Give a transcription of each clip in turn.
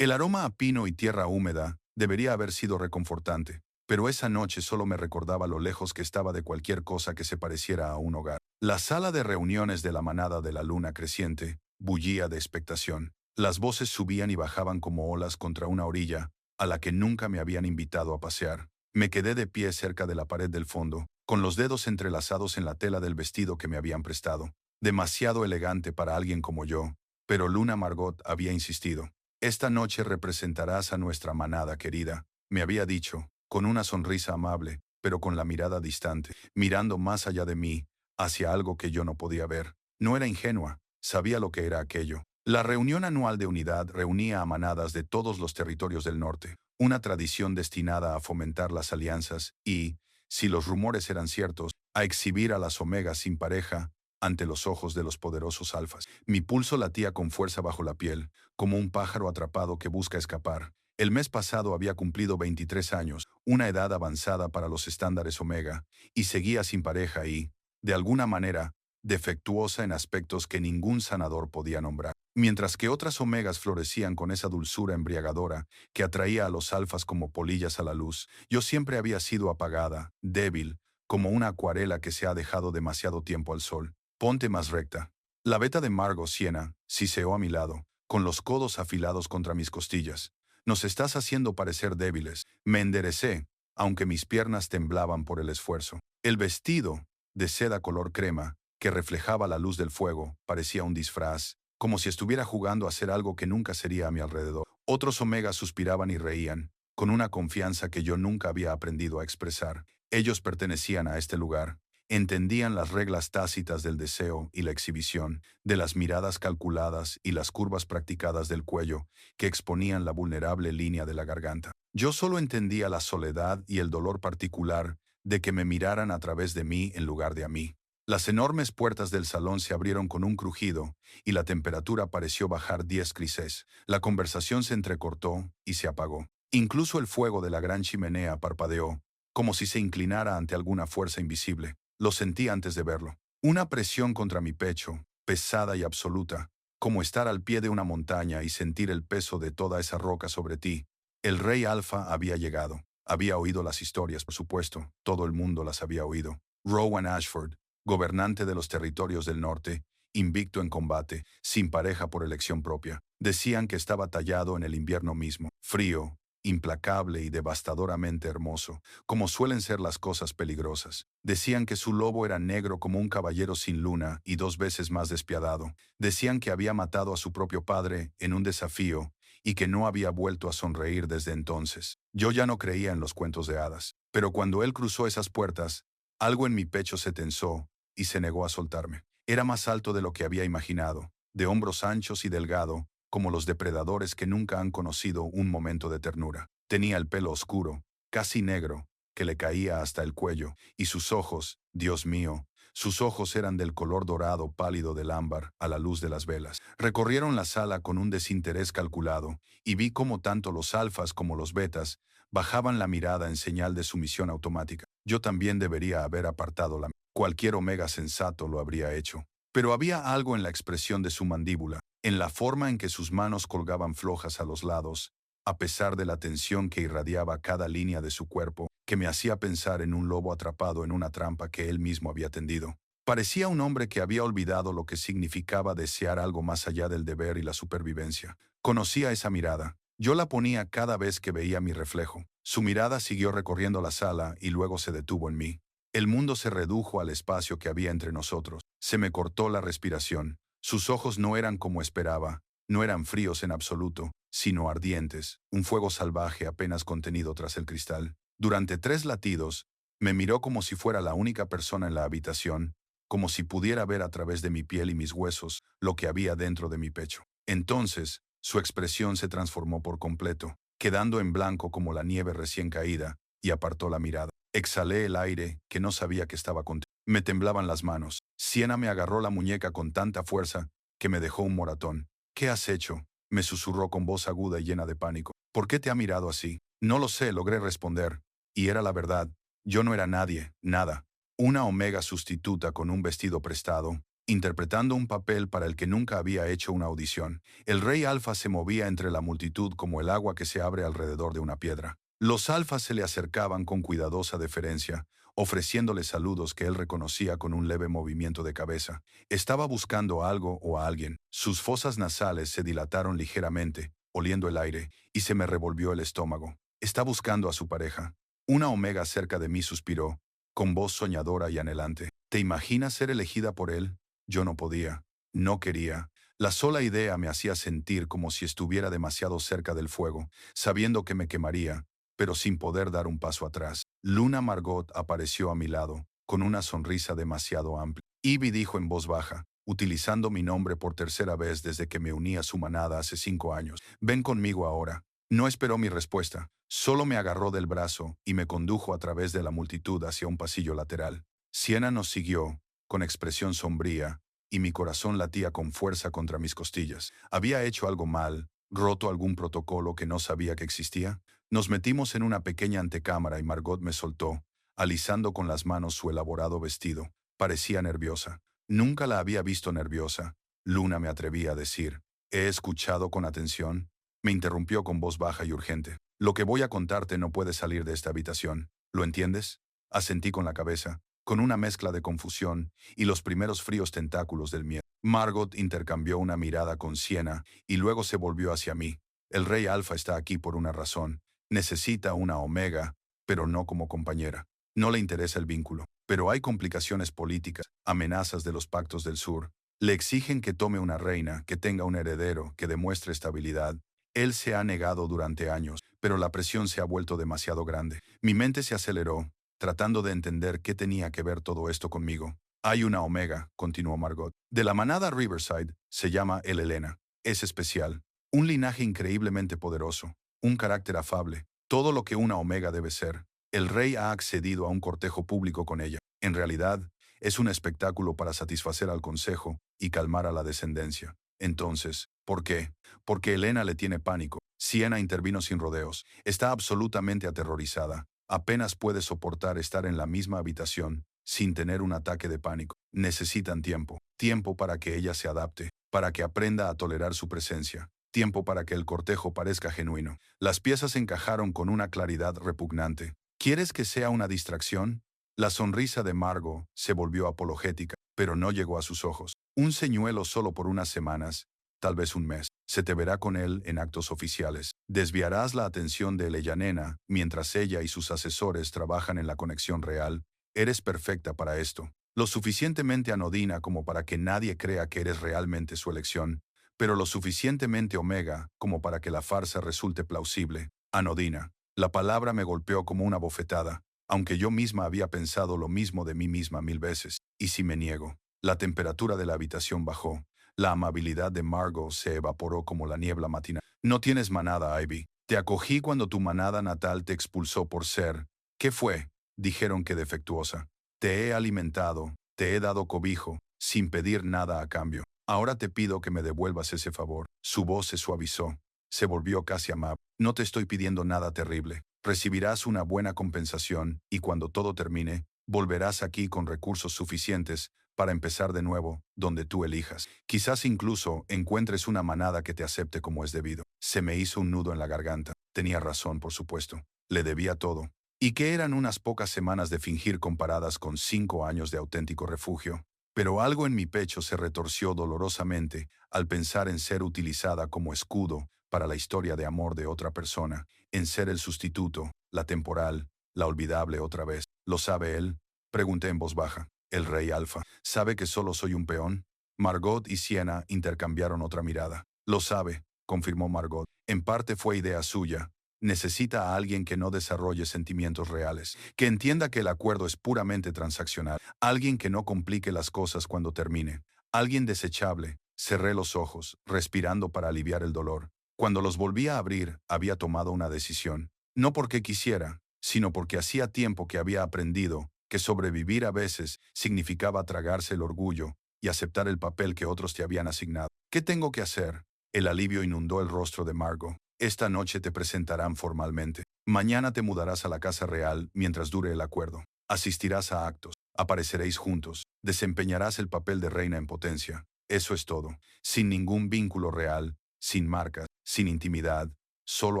El aroma a pino y tierra húmeda debería haber sido reconfortante, pero esa noche solo me recordaba lo lejos que estaba de cualquier cosa que se pareciera a un hogar. La sala de reuniones de la manada de la luna creciente bullía de expectación. Las voces subían y bajaban como olas contra una orilla a la que nunca me habían invitado a pasear. Me quedé de pie cerca de la pared del fondo, con los dedos entrelazados en la tela del vestido que me habían prestado. Demasiado elegante para alguien como yo, pero Luna Margot había insistido. Esta noche representarás a nuestra manada querida, me había dicho, con una sonrisa amable, pero con la mirada distante, mirando más allá de mí, hacia algo que yo no podía ver. No era ingenua, sabía lo que era aquello. La reunión anual de unidad reunía a manadas de todos los territorios del norte, una tradición destinada a fomentar las alianzas y, si los rumores eran ciertos, a exhibir a las omegas sin pareja ante los ojos de los poderosos alfas. Mi pulso latía con fuerza bajo la piel, como un pájaro atrapado que busca escapar. El mes pasado había cumplido 23 años, una edad avanzada para los estándares omega, y seguía sin pareja y, de alguna manera, defectuosa en aspectos que ningún sanador podía nombrar. Mientras que otras omegas florecían con esa dulzura embriagadora que atraía a los alfas como polillas a la luz, yo siempre había sido apagada, débil, como una acuarela que se ha dejado demasiado tiempo al sol. Ponte más recta. La beta de Margot Siena siseó a mi lado, con los codos afilados contra mis costillas. Nos estás haciendo parecer débiles. Me enderecé, aunque mis piernas temblaban por el esfuerzo. El vestido, de seda color crema, que reflejaba la luz del fuego, parecía un disfraz, como si estuviera jugando a hacer algo que nunca sería a mi alrededor. Otros omegas suspiraban y reían, con una confianza que yo nunca había aprendido a expresar. Ellos pertenecían a este lugar. Entendían las reglas tácitas del deseo y la exhibición, de las miradas calculadas y las curvas practicadas del cuello, que exponían la vulnerable línea de la garganta. Yo solo entendía la soledad y el dolor particular de que me miraran a través de mí en lugar de a mí. Las enormes puertas del salón se abrieron con un crujido y la temperatura pareció bajar 10 grises. La conversación se entrecortó y se apagó. Incluso el fuego de la gran chimenea parpadeó, como si se inclinara ante alguna fuerza invisible. Lo sentí antes de verlo. Una presión contra mi pecho, pesada y absoluta, como estar al pie de una montaña y sentir el peso de toda esa roca sobre ti. El rey Alfa había llegado. Había oído las historias, por supuesto. Todo el mundo las había oído. Rowan Ashford, gobernante de los territorios del norte, invicto en combate, sin pareja por elección propia. Decían que estaba tallado en el invierno mismo, frío, implacable y devastadoramente hermoso, como suelen ser las cosas peligrosas. Decían que su lobo era negro como un caballero sin luna y 2 veces más despiadado. Decían que había matado a su propio padre en un desafío y que no había vuelto a sonreír desde entonces. Yo ya no creía en los cuentos de hadas, pero cuando él cruzó esas puertas, algo en mi pecho se tensó y se negó a soltarme. Era más alto de lo que había imaginado, de hombros anchos y delgado, como los depredadores que nunca han conocido un momento de ternura. Tenía el pelo oscuro, casi negro, que le caía hasta el cuello, y sus ojos, Dios mío, sus ojos eran del color dorado pálido del ámbar a la luz de las velas. Recorrieron la sala con un desinterés calculado, y vi cómo tanto los alfas como los betas bajaban la mirada en señal de sumisión automática. Yo también debería haber apartado la mirada. Cualquier omega sensato lo habría hecho. Pero había algo en la expresión de su mandíbula, en la forma en que sus manos colgaban flojas a los lados, a pesar de la tensión que irradiaba cada línea de su cuerpo, que me hacía pensar en un lobo atrapado en una trampa que él mismo había tendido. Parecía un hombre que había olvidado lo que significaba desear algo más allá del deber y la supervivencia. Conocía esa mirada. Yo la ponía cada vez que veía mi reflejo. Su mirada siguió recorriendo la sala y luego se detuvo en mí. El mundo se redujo al espacio que había entre nosotros. Se me cortó la respiración. Sus ojos no eran como esperaba, no eran fríos en absoluto, sino ardientes, un fuego salvaje apenas contenido tras el cristal. Durante 3 latidos, me miró como si fuera la única persona en la habitación, como si pudiera ver a través de mi piel y mis huesos lo que había dentro de mi pecho. Entonces, su expresión se transformó por completo, quedando en blanco como la nieve recién caída, y apartó la mirada. Exhalé el aire, que no sabía que estaba contenido. Me temblaban las manos. Siena me agarró la muñeca con tanta fuerza que me dejó un moratón. ¿Qué has hecho?, me susurró con voz aguda y llena de pánico. ¿Por qué te ha mirado así? No lo sé, logré responder. Y era la verdad. Yo no era nadie, nada. Una omega sustituta con un vestido prestado, interpretando un papel para el que nunca había hecho una audición. El rey alfa se movía entre la multitud como el agua que se abre alrededor de una piedra. Los alfas se le acercaban con cuidadosa deferencia, ofreciéndole saludos que él reconocía con un leve movimiento de cabeza. Estaba buscando algo o a alguien. Sus fosas nasales se dilataron ligeramente, oliendo el aire, y se me revolvió el estómago. Está buscando a su pareja. Una omega cerca de mí suspiró, con voz soñadora y anhelante. ¿Te imaginas ser elegida por él? Yo no podía, no quería. La sola idea me hacía sentir como si estuviera demasiado cerca del fuego, sabiendo que me quemaría, pero sin poder dar un paso atrás. Luna Margot apareció a mi lado, con una sonrisa demasiado amplia. Ivy dijo en voz baja, utilizando mi nombre por tercera vez desde que me uní a su manada hace 5 años. Ven conmigo ahora. No esperó mi respuesta, solo me agarró del brazo y me condujo a través de la multitud hacia un pasillo lateral. Siena nos siguió, con expresión sombría, y mi corazón latía con fuerza contra mis costillas. ¿Había hecho algo mal, roto algún protocolo que no sabía que existía? Nos metimos en una pequeña antecámara y Margot me soltó, alisando con las manos su elaborado vestido. Parecía nerviosa. Nunca la había visto nerviosa. Luna, me atreví a decir. He escuchado con atención. Me interrumpió con voz baja y urgente. Lo que voy a contarte no puede salir de esta habitación. ¿Lo entiendes? Asentí con la cabeza, con una mezcla de confusión y los primeros fríos tentáculos del miedo. Margot intercambió una mirada con Siena y luego se volvió hacia mí. El rey alfa está aquí por una razón. Necesita una omega, pero no como compañera. No le interesa el vínculo. Pero hay complicaciones políticas, amenazas de los pactos del sur. Le exigen que tome una reina, que tenga un heredero, que demuestre estabilidad. Él se ha negado durante años, pero la presión se ha vuelto demasiado grande. Mi mente se aceleró, tratando de entender qué tenía que ver todo esto conmigo. Hay una omega, continuó Margot. De la manada Riverside, se llama el Helena. Es especial. Un linaje increíblemente poderoso. Un carácter afable. Todo lo que una omega debe ser. El rey ha accedido a un cortejo público con ella. En realidad, es un espectáculo para satisfacer al consejo y calmar a la descendencia. Entonces, ¿por qué? Porque Helena le tiene pánico. Siena intervino sin rodeos. Está absolutamente aterrorizada. Apenas puede soportar estar en la misma habitación, sin tener un ataque de pánico. Necesitan tiempo. Tiempo para que ella se adapte, para que aprenda a tolerar su presencia. Tiempo para que el cortejo parezca genuino. Las piezas encajaron con una claridad repugnante. ¿Quieres que sea una distracción? La sonrisa de Margot se volvió apologética, pero no llegó a sus ojos. Un señuelo solo por unas semanas, tal vez un mes. Se te verá con él en actos oficiales. Desviarás la atención de Leyanena mientras ella y sus asesores trabajan en la conexión real. Eres perfecta para esto. Lo suficientemente anodina como para que nadie crea que eres realmente su elección, pero lo suficientemente omega como para que la farsa resulte plausible. Anodina. La palabra me golpeó como una bofetada, aunque yo misma había pensado lo mismo de mí misma 1000 veces. ¿Y si me niego? La temperatura de la habitación bajó. La amabilidad de Margot se evaporó como la niebla matinal. No tienes manada, Ivy. Te acogí cuando tu manada natal te expulsó por ser. ¿Qué fue? Dijeron que defectuosa. Te he alimentado, te he dado cobijo, sin pedir nada a cambio. Ahora te pido que me devuelvas ese favor. Su voz se suavizó. Se volvió casi amable. No te estoy pidiendo nada terrible. Recibirás una buena compensación y cuando todo termine, volverás aquí con recursos suficientes para empezar de nuevo, donde tú elijas. Quizás incluso encuentres una manada que te acepte como es debido. Se me hizo un nudo en la garganta. Tenía razón, por supuesto. Le debía todo. ¿Y qué eran unas pocas semanas de fingir comparadas con 5 años de auténtico refugio? Pero algo en mi pecho se retorció dolorosamente al pensar en ser utilizada como escudo para la historia de amor de otra persona, en ser el sustituto, la temporal, la olvidable otra vez. ¿Lo sabe él? Pregunté en voz baja. El rey alfa. ¿Sabe que solo soy un peón? Margot y Siena intercambiaron otra mirada. Lo sabe, confirmó Margot. En parte fue idea suya. Necesita a alguien que no desarrolle sentimientos reales, que entienda que el acuerdo es puramente transaccional, alguien que no complique las cosas cuando termine, alguien desechable. Cerré los ojos, respirando para aliviar el dolor. Cuando los volví a abrir, había tomado una decisión. No porque quisiera, sino porque hacía tiempo que había aprendido que sobrevivir a veces significaba tragarse el orgullo y aceptar el papel que otros te habían asignado. ¿Qué tengo que hacer? El alivio inundó el rostro de Margot. Esta noche te presentarán formalmente. Mañana te mudarás a la casa real mientras dure el acuerdo. Asistirás a actos. Apareceréis juntos. Desempeñarás el papel de reina en potencia. Eso es todo. Sin ningún vínculo real, sin marcas, sin intimidad, solo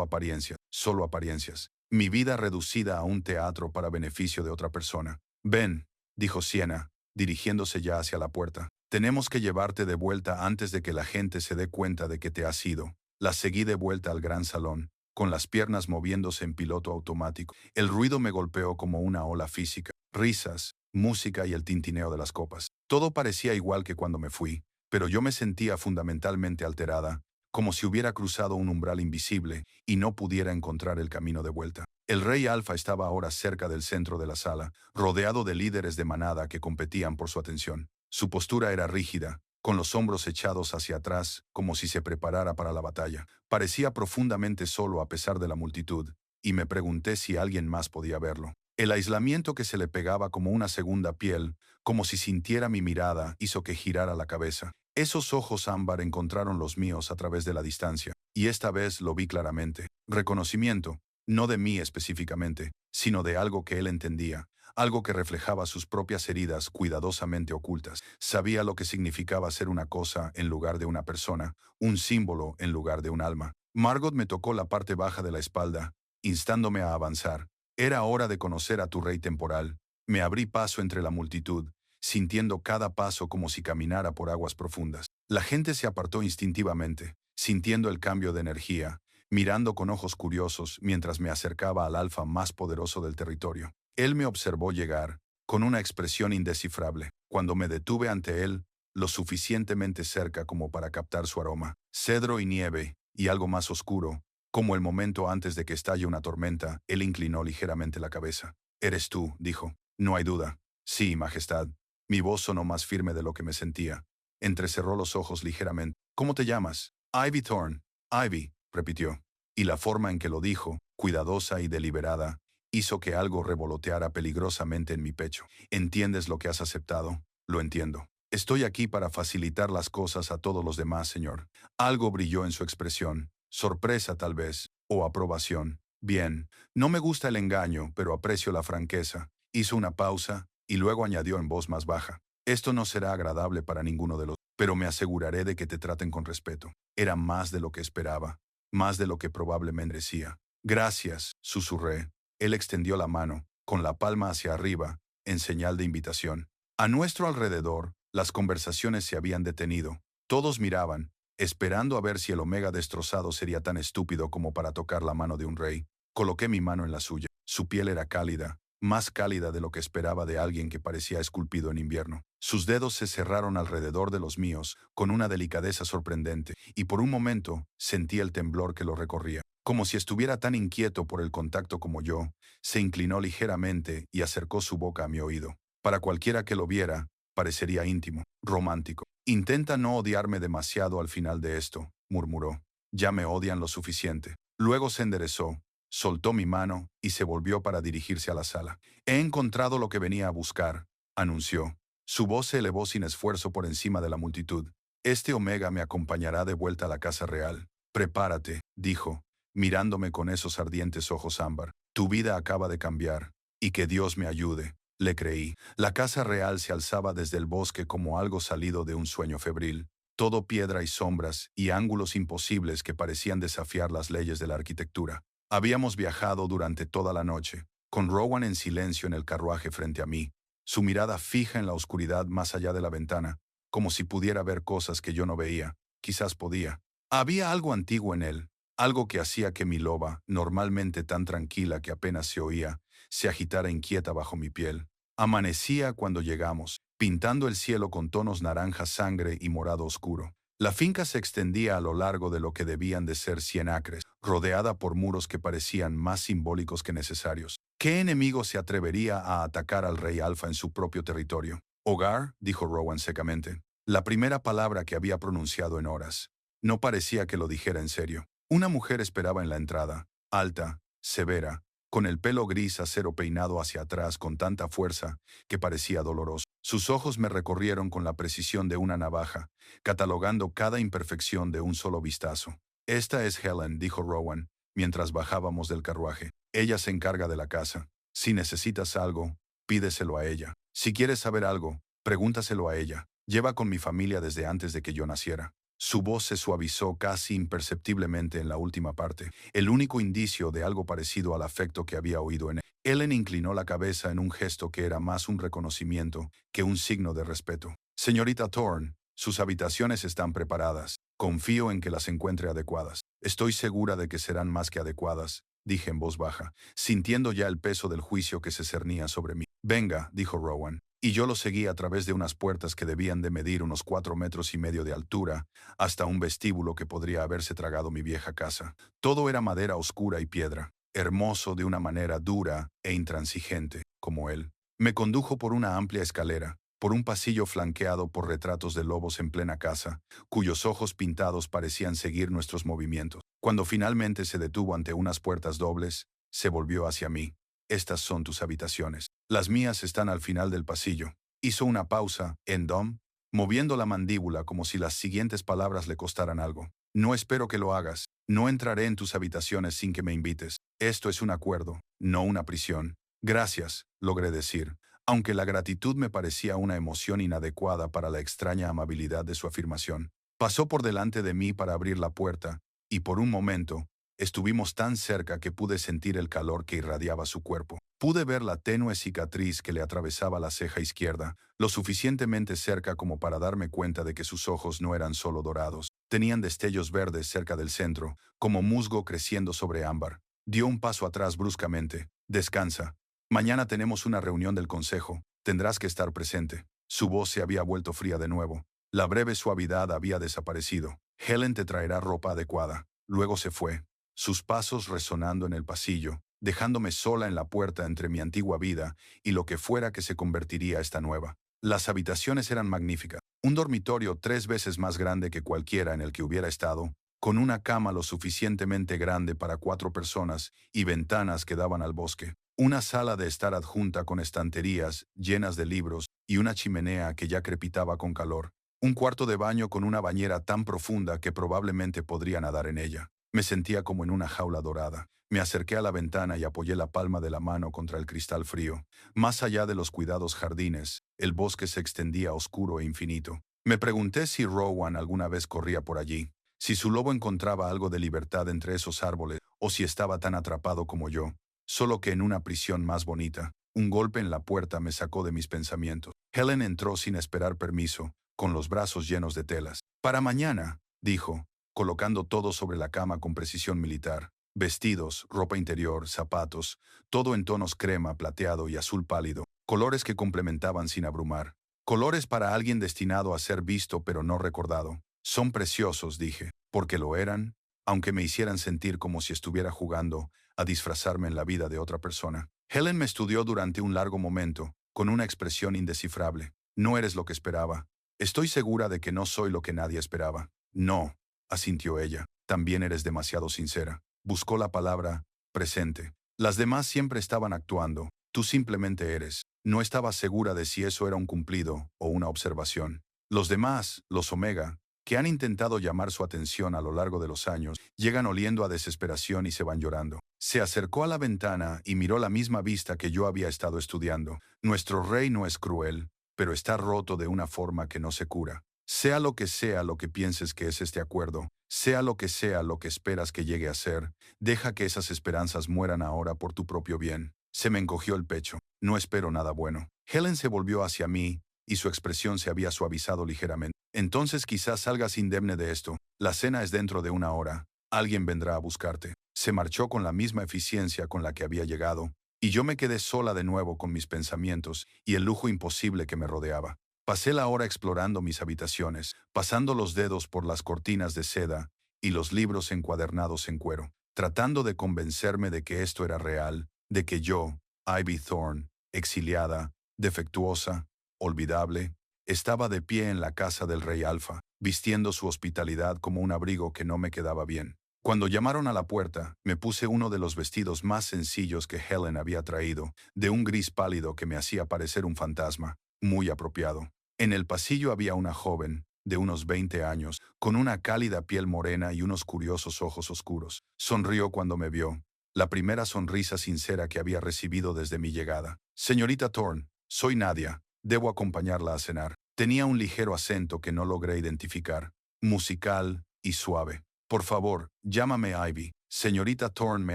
apariencias, solo apariencias. Mi vida reducida a un teatro para beneficio de otra persona. Ven, dijo Siena, dirigiéndose ya hacia la puerta. Tenemos que llevarte de vuelta antes de que la gente se dé cuenta de que te has ido. La seguí de vuelta al gran salón, con las piernas moviéndose en piloto automático. El ruido me golpeó como una ola física. Risas, música y el tintineo de las copas. Todo parecía igual que cuando me fui, pero yo me sentía fundamentalmente alterada, como si hubiera cruzado un umbral invisible y no pudiera encontrar el camino de vuelta. El rey Alfa estaba ahora cerca del centro de la sala, rodeado de líderes de manada que competían por su atención. Su postura era rígida, con los hombros echados hacia atrás, como si se preparara para la batalla. Parecía profundamente solo a pesar de la multitud, y me pregunté si alguien más podía verlo. El aislamiento que se le pegaba como una segunda piel, como si sintiera mi mirada, hizo que girara la cabeza. Esos ojos ámbar encontraron los míos a través de la distancia, y esta vez lo vi claramente. Reconocimiento, no de mí específicamente, sino de algo que él entendía, algo que reflejaba sus propias heridas cuidadosamente ocultas. Sabía lo que significaba ser una cosa en lugar de una persona, un símbolo en lugar de un alma. Margot me tocó la parte baja de la espalda, instándome a avanzar. Era hora de conocer a tu rey temporal. Me abrí paso entre la multitud, sintiendo cada paso como si caminara por aguas profundas. La gente se apartó instintivamente, sintiendo el cambio de energía, mirando con ojos curiosos mientras me acercaba al alfa más poderoso del territorio. Él me observó llegar, con una expresión indescifrable. Cuando me detuve ante él, lo suficientemente cerca como para captar su aroma, cedro y nieve, y algo más oscuro, como el momento antes de que estalle una tormenta, él inclinó ligeramente la cabeza. «Eres tú», dijo. «No hay duda». «Sí, Majestad». Mi voz sonó más firme de lo que me sentía. Entrecerró los ojos ligeramente. «¿Cómo te llamas?» «Ivy Thorne». «Ivy», repitió. Y la forma en que lo dijo, cuidadosa y deliberada, hizo que algo revoloteara peligrosamente en mi pecho. «¿Entiendes lo que has aceptado?» «Lo entiendo. Estoy aquí para facilitar las cosas a todos los demás, señor». Algo brilló en su expresión. Sorpresa tal vez, o aprobación. «Bien, no me gusta el engaño, pero aprecio la franqueza». Hizo una pausa, y luego añadió en voz más baja. «Esto no será agradable para ninguno de los, pero me aseguraré de que te traten con respeto». Era más de lo que esperaba, más de lo que probablemente merecía. «Gracias», susurré. Él extendió la mano, con la palma hacia arriba, en señal de invitación. A nuestro alrededor, las conversaciones se habían detenido. Todos miraban, esperando a ver si el Omega destrozado sería tan estúpido como para tocar la mano de un rey. Coloqué mi mano en la suya. Su piel era cálida, más cálida de lo que esperaba de alguien que parecía esculpido en invierno. Sus dedos se cerraron alrededor de los míos, con una delicadeza sorprendente, y por un momento sentí el temblor que lo recorría. Como si estuviera tan inquieto por el contacto como yo, se inclinó ligeramente y acercó su boca a mi oído. Para cualquiera que lo viera, parecería íntimo, romántico. «Intenta no odiarme demasiado al final de esto», murmuró. «Ya me odian lo suficiente». Luego se enderezó, soltó mi mano y se volvió para dirigirse a la sala. «He encontrado lo que venía a buscar», anunció. Su voz se elevó sin esfuerzo por encima de la multitud. «Este Omega me acompañará de vuelta a la Casa Real». «Prepárate», dijo, mirándome con esos ardientes ojos ámbar. «Tu vida acaba de cambiar. Y que Dios me ayude». Le creí. La Casa Real se alzaba desde el bosque como algo salido de un sueño febril. Todo piedra y sombras y ángulos imposibles que parecían desafiar las leyes de la arquitectura. Habíamos viajado durante toda la noche, con Rowan en silencio en el carruaje frente a mí, su mirada fija en la oscuridad más allá de la ventana, como si pudiera ver cosas que yo no veía. Quizás podía. Había algo antiguo en él, algo que hacía que mi loba, normalmente tan tranquila que apenas se oía, se agitara inquieta bajo mi piel. Amanecía cuando llegamos, pintando el cielo con tonos naranja sangre y morado oscuro. La finca se extendía a lo largo de lo que debían de ser 100 acres, rodeada por muros que parecían más simbólicos que necesarios. ¿Qué enemigo se atrevería a atacar al rey Alfa en su propio territorio? «Hogar», dijo Rowan secamente. La primera palabra que había pronunciado en horas. No parecía que lo dijera en serio. Una mujer esperaba en la entrada, alta, severa, con el pelo gris acero peinado hacia atrás con tanta fuerza que parecía doloroso. Sus ojos me recorrieron con la precisión de una navaja, catalogando cada imperfección de un solo vistazo. «Esta es Helen», dijo Rowan, mientras bajábamos del carruaje. «Ella se encarga de la casa. Si necesitas algo, Pídeselo a ella. Si quieres saber algo, pregúntaselo a ella. Lleva con mi familia desde antes de que yo naciera. Su voz se suavizó casi imperceptiblemente en la última parte, el único indicio de algo parecido al afecto que había oído en él. Ellen inclinó la cabeza en un gesto que era más un reconocimiento que un signo de respeto. Señorita Thorne, sus habitaciones están preparadas. Confío en que las encuentre adecuadas. Estoy segura de que serán más que adecuadas, dije en voz baja, sintiendo ya el peso del juicio que se cernía sobre mí. Venga, dijo Rowan, y yo lo seguí a través de unas puertas que debían de medir unos 4,5 metros de altura, hasta un vestíbulo que podría haberse tragado mi vieja casa. Todo era madera oscura y piedra, hermoso de una manera dura e intransigente, como él. Me condujo por una amplia escalera, por un pasillo flanqueado por retratos de lobos en plena caza, cuyos ojos pintados parecían seguir nuestros movimientos. Cuando finalmente se detuvo ante unas puertas dobles, se volvió hacia mí. Estas son tus habitaciones. Las mías están al final del pasillo. Hizo una pausa, en Dom, moviendo la mandíbula como si las siguientes palabras le costaran algo. No espero que lo hagas. No entraré en tus habitaciones sin que me invites. Esto es un acuerdo, no una prisión. Gracias, logré decir, aunque la gratitud me parecía una emoción inadecuada para la extraña amabilidad de su afirmación. Pasó por delante de mí para abrir la puerta, y por un momento, estuvimos tan cerca que pude sentir el calor que irradiaba su cuerpo. Pude ver la tenue cicatriz que le atravesaba la ceja izquierda, lo suficientemente cerca como para darme cuenta de que sus ojos no eran solo dorados. Tenían destellos verdes cerca del centro, como musgo creciendo sobre ámbar. Dio un paso atrás bruscamente. Descansa. Mañana tenemos una reunión del consejo. Tendrás que estar presente. Su voz se había vuelto fría de nuevo. La breve suavidad había desaparecido. Helen te traerá ropa adecuada. Luego se fue, sus pasos resonando en el pasillo, dejándome sola en la puerta entre mi antigua vida y lo que fuera que se convertiría esta nueva. Las habitaciones eran magníficas. Un dormitorio 3 veces más grande que cualquiera en el que hubiera estado, con una cama lo suficientemente grande para 4 personas y ventanas que daban al bosque. Una sala de estar adjunta con estanterías llenas de libros y una chimenea que ya crepitaba con calor. Un cuarto de baño con una bañera tan profunda que probablemente podría nadar en ella. Me sentía como en una jaula dorada. Me acerqué a la ventana y apoyé la palma de la mano contra el cristal frío. Más allá de los cuidados jardines, el bosque se extendía oscuro e infinito. Me pregunté si Rowan alguna vez corría por allí, si su lobo encontraba algo de libertad entre esos árboles, o si estaba tan atrapado como yo, solo que en una prisión más bonita. Un golpe en la puerta me sacó de mis pensamientos. Helen entró sin esperar permiso, con los brazos llenos de telas. Para mañana, dijo, colocando todo sobre la cama con precisión militar. Vestidos, ropa interior, zapatos, todo en tonos crema, plateado y azul pálido, colores que complementaban sin abrumar. Colores para alguien destinado a ser visto pero no recordado. Son preciosos, dije, porque lo eran, aunque me hicieran sentir como si estuviera jugando a disfrazarme en la vida de otra persona. Helen me estudió durante un largo momento, con una expresión indescifrable. No eres lo que esperaba. Estoy segura de que no soy lo que nadie esperaba. No, asintió ella. También eres demasiado sincera. Buscó la palabra presente. Las demás siempre estaban actuando. Tú simplemente eres. No estaba segura de si eso era un cumplido o una observación. Los demás, los Omega, que han intentado llamar su atención a lo largo de los años, llegan oliendo a desesperación y se van llorando. Se acercó a la ventana y miró la misma vista que yo había estado estudiando. Nuestro rey no es cruel, pero está roto de una forma que no se cura. Sea lo que pienses que es este acuerdo, sea lo que esperas que llegue a ser, deja que esas esperanzas mueran ahora por tu propio bien. Se me encogió el pecho. No espero nada bueno. Helen se volvió hacia mí, y su expresión se había suavizado ligeramente. Entonces quizás salgas indemne de esto. La cena es dentro de 1 hora. Alguien vendrá a buscarte. Se marchó con la misma eficiencia con la que había llegado, y yo me quedé sola de nuevo con mis pensamientos y el lujo imposible que me rodeaba. Pasé la hora explorando mis habitaciones, pasando los dedos por las cortinas de seda y los libros encuadernados en cuero, tratando de convencerme de que esto era real, de que yo, Ivy Thorne, exiliada, defectuosa, olvidable, estaba de pie en la casa del rey Alfa, vistiendo su hospitalidad como un abrigo que no me quedaba bien. Cuando llamaron a la puerta, me puse uno de los vestidos más sencillos que Helen había traído, de un gris pálido que me hacía parecer un fantasma, muy apropiado. En el pasillo había una joven, de unos 20 años, con una cálida piel morena y unos curiosos ojos oscuros. Sonrió cuando me vio. la primera sonrisa sincera que había recibido desde mi llegada. Señorita Thorne, soy Nadia. Debo acompañarla a cenar. Tenía un ligero acento que no logré identificar, musical y suave. Por favor, llámame Ivy. Señorita Thorne me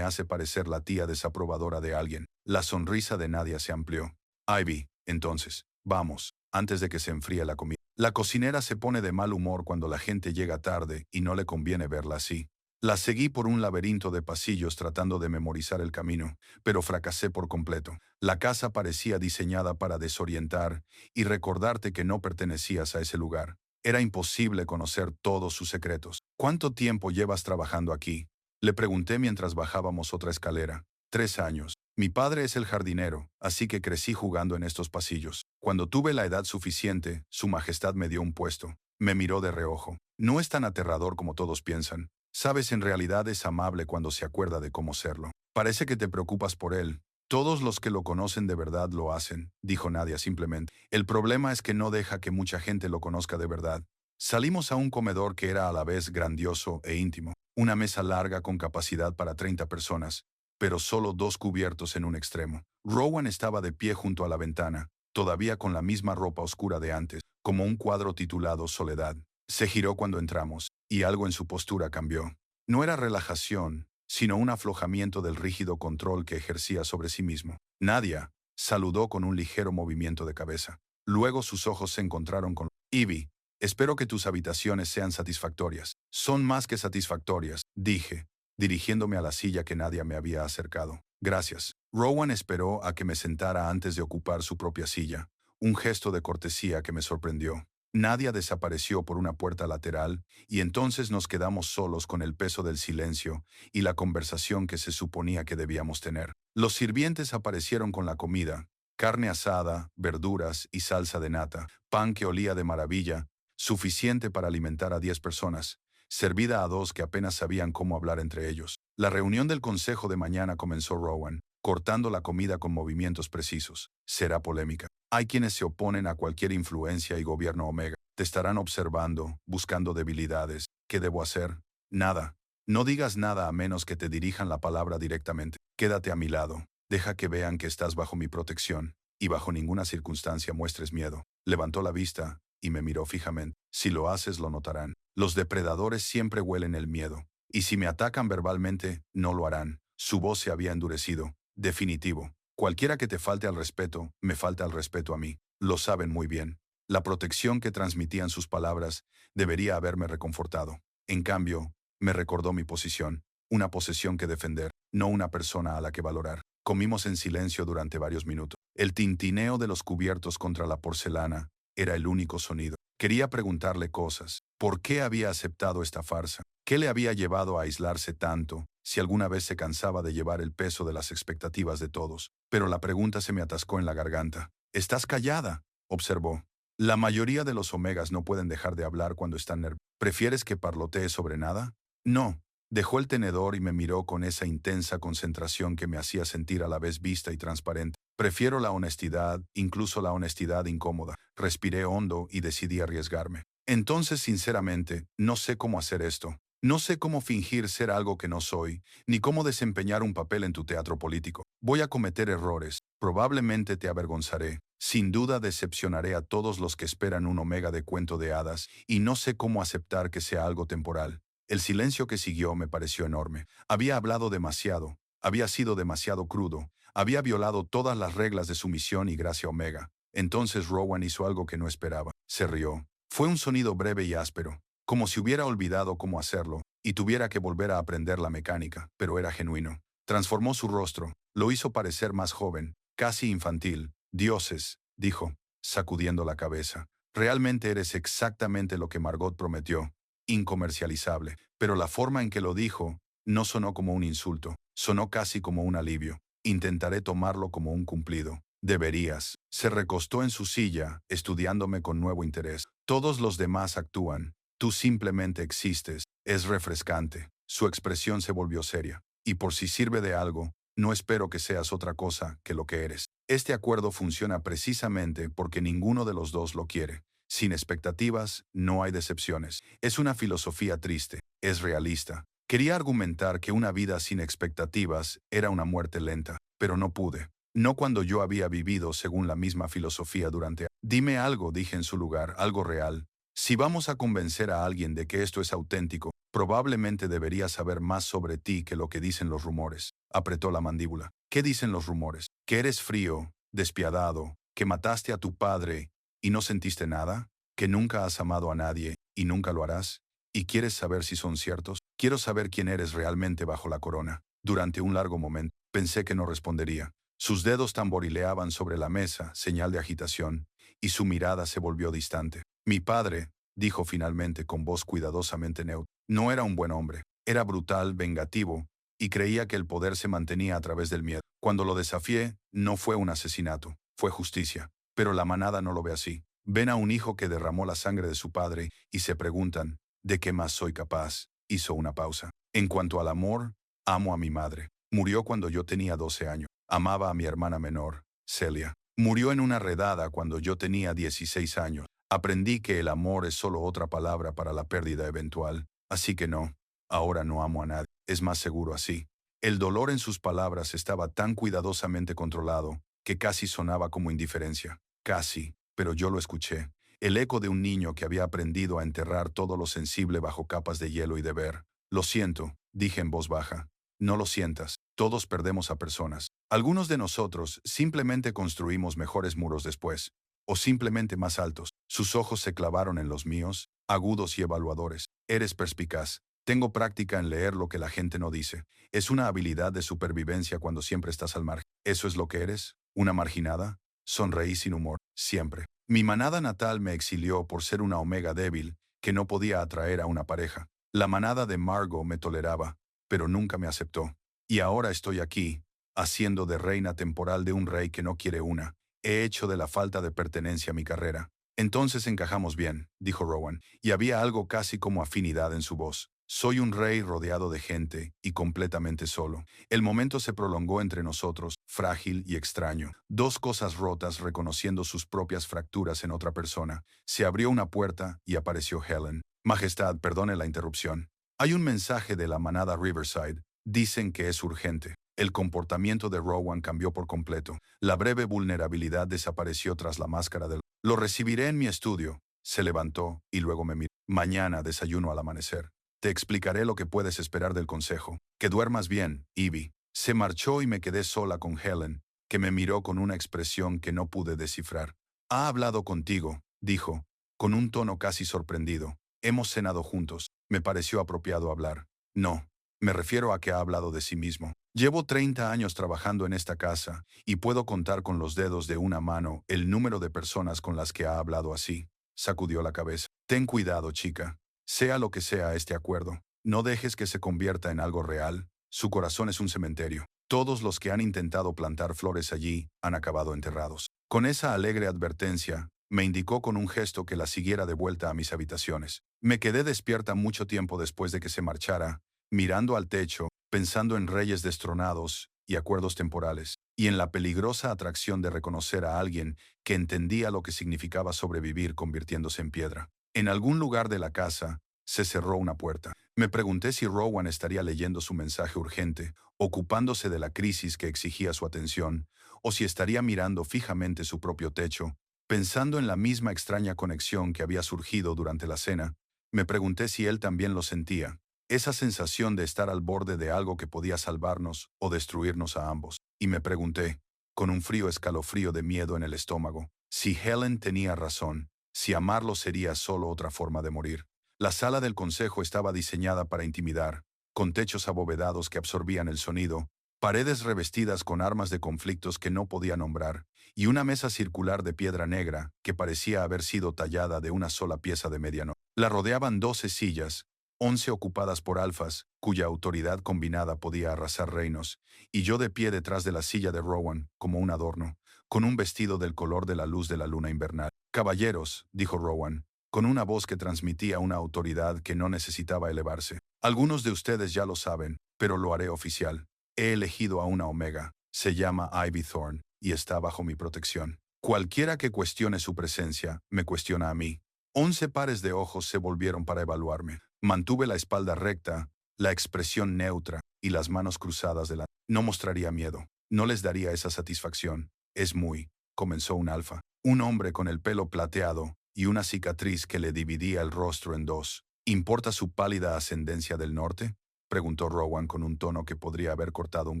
hace parecer la tía desaprobadora de alguien. La sonrisa de Nadia se amplió. Ivy, entonces, vamos, antes de que se enfríe la comida. La cocinera se pone de mal humor cuando la gente llega tarde y no le conviene verla así. La seguí por un laberinto de pasillos tratando de memorizar el camino, pero fracasé por completo. La casa parecía diseñada para desorientar y recordarte que no pertenecías a ese lugar. Era imposible conocer todos sus secretos. ¿Cuánto tiempo llevas trabajando aquí? Le pregunté mientras bajábamos otra escalera. 3 años. Mi padre es el jardinero, así que crecí jugando en estos pasillos. Cuando tuve la edad suficiente, Su Majestad me dio un puesto. Me miró de reojo. No es tan aterrador como todos piensan. Sabes, en realidad es amable cuando se acuerda de cómo serlo. Parece que te preocupas por él. Todos los que lo conocen de verdad lo hacen, dijo Nadia simplemente. El problema es que no deja que mucha gente lo conozca de verdad. Salimos a un comedor que era a la vez grandioso e íntimo. Una mesa larga con capacidad para 30 personas, pero solo 2 cubiertos en un extremo. Rowan estaba de pie junto a la ventana, todavía con la misma ropa oscura de antes, como un cuadro titulado Soledad. Se giró cuando entramos, y algo en su postura cambió. No era relajación, sino un aflojamiento del rígido control que ejercía sobre sí mismo. Nadia saludó con un ligero movimiento de cabeza. Luego sus ojos se encontraron con Ivy. Espero que tus habitaciones sean satisfactorias. Son más que satisfactorias, dije, dirigiéndome a la silla que Nadia me había acercado. Gracias. Rowan esperó a que me sentara antes de ocupar su propia silla, un gesto de cortesía que me sorprendió. Nadia desapareció por una puerta lateral y entonces nos quedamos solos con el peso del silencio y la conversación que se suponía que debíamos tener. Los sirvientes aparecieron con la comida, carne asada, verduras y salsa de nata, pan que olía de maravilla, suficiente para alimentar a 10 personas, servida a 2 que apenas sabían cómo hablar entre ellos. La reunión del consejo de mañana comenzó Rowan, cortando la comida con movimientos precisos. Será polémica. Hay quienes se oponen a cualquier influencia y gobierno Omega. Te estarán observando, buscando debilidades. ¿Qué debo hacer? Nada. No digas nada a menos que te dirijan la palabra directamente. Quédate a mi lado. Deja que vean que estás bajo mi protección, y bajo ninguna circunstancia muestres miedo. Levantó la vista y me miró fijamente. Si lo haces, lo notarán. Los depredadores siempre huelen el miedo, y si me atacan verbalmente, no lo harán. Su voz se había endurecido. Definitivo. Cualquiera que te falte al respeto, me falta al respeto a mí. Lo saben muy bien. La protección que transmitían sus palabras debería haberme reconfortado. En cambio, me recordó mi posición, una posesión que defender, no una persona a la que valorar. Comimos en silencio durante varios minutos. El tintineo de los cubiertos contra la porcelana era el único sonido. Quería preguntarle cosas. ¿Por qué había aceptado esta farsa? ¿Qué le había llevado a aislarse tanto, si alguna vez se cansaba de llevar el peso de las expectativas de todos? Pero la pregunta se me atascó en la garganta. «Estás callada», observó. La mayoría de los omegas no pueden dejar de hablar cuando están nerviosos. ¿Prefieres que parlotee sobre nada? No. Dejó el tenedor y me miró con esa intensa concentración que me hacía sentir a la vez vista y transparente. Prefiero la honestidad, incluso la honestidad incómoda. Respiré hondo y decidí arriesgarme. Entonces, sinceramente, no sé cómo hacer esto. No sé cómo fingir ser algo que no soy, ni cómo desempeñar un papel en tu teatro político. Voy a cometer errores. Probablemente te avergonzaré. Sin duda decepcionaré a todos los que esperan un omega de cuento de hadas, y no sé cómo aceptar que sea algo temporal. El silencio que siguió me pareció enorme. Había hablado demasiado. Había sido demasiado crudo. Había violado todas las reglas de sumisión y gracia omega. Entonces Rowan hizo algo que no esperaba. Se rió. Fue un sonido breve y áspero, como si hubiera olvidado cómo hacerlo, y tuviera que volver a aprender la mecánica, pero era genuino. Transformó su rostro, lo hizo parecer más joven, casi infantil. «Dioses», dijo, sacudiendo la cabeza. «Realmente eres exactamente lo que Margot prometió. Incomercializable». Pero la forma en que lo dijo no sonó como un insulto, sonó casi como un alivio. Intentaré tomarlo como un cumplido. Deberías. Se recostó en su silla, estudiándome con nuevo interés. Todos los demás actúan. Tú simplemente existes. Es refrescante. Su expresión se volvió seria. Y por si sirve de algo, no espero que seas otra cosa que lo que eres. Este acuerdo funciona precisamente porque ninguno de los dos lo quiere. Sin expectativas, no hay decepciones. Es una filosofía triste. Es realista. Quería argumentar que una vida sin expectativas era una muerte lenta, pero no pude. No cuando yo había vivido según la misma filosofía durante... Dime algo, dije en su lugar, algo real. Si vamos a convencer a alguien de que esto es auténtico, probablemente debería saber más sobre ti que lo que dicen los rumores. Apretó la mandíbula. ¿Qué dicen los rumores? ¿Que eres frío, despiadado, que mataste a tu padre y no sentiste nada? ¿Que nunca has amado a nadie y nunca lo harás? ¿Y quieres saber si son ciertos? Quiero saber quién eres realmente bajo la corona. Durante un largo momento, pensé que no respondería. Sus dedos tamborileaban sobre la mesa, señal de agitación, y su mirada se volvió distante. Mi padre, dijo finalmente con voz cuidadosamente neutra, no era un buen hombre. Era brutal, vengativo, y creía que el poder se mantenía a través del miedo. Cuando lo desafié, no fue un asesinato, fue justicia. Pero la manada no lo ve así. Ven a un hijo que derramó la sangre de su padre y se preguntan, ¿de qué más soy capaz? Hizo una pausa. En cuanto al amor, amo a mi madre. Murió cuando yo tenía 12 años. Amaba a mi hermana menor, Celia. Murió en una redada cuando yo tenía 16 años. Aprendí que el amor es solo otra palabra para la pérdida eventual. Así que no, ahora no amo a nadie. Es más seguro así. El dolor en sus palabras estaba tan cuidadosamente controlado que casi sonaba como indiferencia. Casi, pero yo lo escuché. El eco de un niño que había aprendido a enterrar todo lo sensible bajo capas de hielo y de ver. Lo siento, dije en voz baja. No lo sientas. Todos perdemos a personas. Algunos de nosotros simplemente construimos mejores muros después, o simplemente más altos. Sus ojos se clavaron en los míos, agudos y evaluadores. Eres perspicaz. Tengo práctica en leer lo que la gente no dice. Es una habilidad de supervivencia cuando siempre estás al margen. ¿Eso es lo que eres? ¿Una marginada? Sonreí sin humor. Siempre. Mi manada natal me exilió por ser una omega débil que no podía atraer a una pareja. La manada de Margo me toleraba, pero nunca me aceptó. Y ahora estoy aquí, haciendo de reina temporal de un rey que no quiere una. He hecho de la falta de pertenencia mi carrera. Entonces encajamos bien, dijo Rowan, y había algo casi como afinidad en su voz. Soy un rey rodeado de gente y completamente solo. El momento se prolongó entre nosotros, frágil y extraño. Dos cosas rotas reconociendo sus propias fracturas en otra persona. Se abrió una puerta y apareció Helen. Majestad, perdone la interrupción. Hay un mensaje de la manada Riverside. Dicen que es urgente. El comportamiento de Rowan cambió por completo. La breve vulnerabilidad desapareció tras la máscara del... Lo recibiré en mi estudio. Se levantó y luego me miró. Mañana desayuno al amanecer. Te explicaré lo que puedes esperar del consejo. Que duermas bien, Ivy. Se marchó y me quedé sola con Helen, que me miró con una expresión que no pude descifrar. Ha hablado contigo, dijo, con un tono casi sorprendido. Hemos cenado juntos. Me pareció apropiado hablar. No, me refiero a que ha hablado de sí mismo. Llevo 30 años trabajando en esta casa y puedo contar con los dedos de una mano el número de personas con las que ha hablado así. Sacudió la cabeza. Ten cuidado, chica. Sea lo que sea este acuerdo, no dejes que se convierta en algo real. Su corazón es un cementerio. Todos los que han intentado plantar flores allí han acabado enterrados. Con esa alegre advertencia, me indicó con un gesto que la siguiera de vuelta a mis habitaciones. Me quedé despierta mucho tiempo después de que se marchara, mirando al techo, pensando en reyes destronados y acuerdos temporales, y en la peligrosa atracción de reconocer a alguien que entendía lo que significaba sobrevivir convirtiéndose en piedra. En algún lugar de la casa, se cerró una puerta. Me pregunté si Rowan estaría leyendo su mensaje urgente, ocupándose de la crisis que exigía su atención, o si estaría mirando fijamente su propio techo, pensando en la misma extraña conexión que había surgido durante la cena. Me pregunté si él también lo sentía, esa sensación de estar al borde de algo que podía salvarnos o destruirnos a ambos. Y me pregunté, con un frío escalofrío de miedo en el estómago, si Helen tenía razón, si amarlo sería solo otra forma de morir. La sala del consejo estaba diseñada para intimidar, con techos abovedados que absorbían el sonido, paredes revestidas con armas de conflictos que no podía nombrar, y una mesa circular de piedra negra que parecía haber sido tallada de una sola pieza de mediano. La rodeaban 12 sillas, 11 ocupadas por alfas, cuya autoridad combinada podía arrasar reinos, y yo de pie detrás de la silla de Rowan, como un adorno, con un vestido del color de la luz de la luna invernal. Caballeros, dijo Rowan, con una voz que transmitía una autoridad que no necesitaba elevarse. Algunos de ustedes ya lo saben, pero lo haré oficial. He elegido a una omega. Se llama Ivy Thorne, y está bajo mi protección. Cualquiera que cuestione su presencia, me cuestiona a mí. 11 pares de ojos se volvieron para evaluarme. Mantuve la espalda recta, la expresión neutra y las manos cruzadas de la... No mostraría miedo. No les daría esa satisfacción. Es muy... comenzó un alfa. Un hombre con el pelo plateado y una cicatriz que le dividía el rostro en dos. ¿Importa su pálida ascendencia del norte? Preguntó Rowan con un tono que podría haber cortado un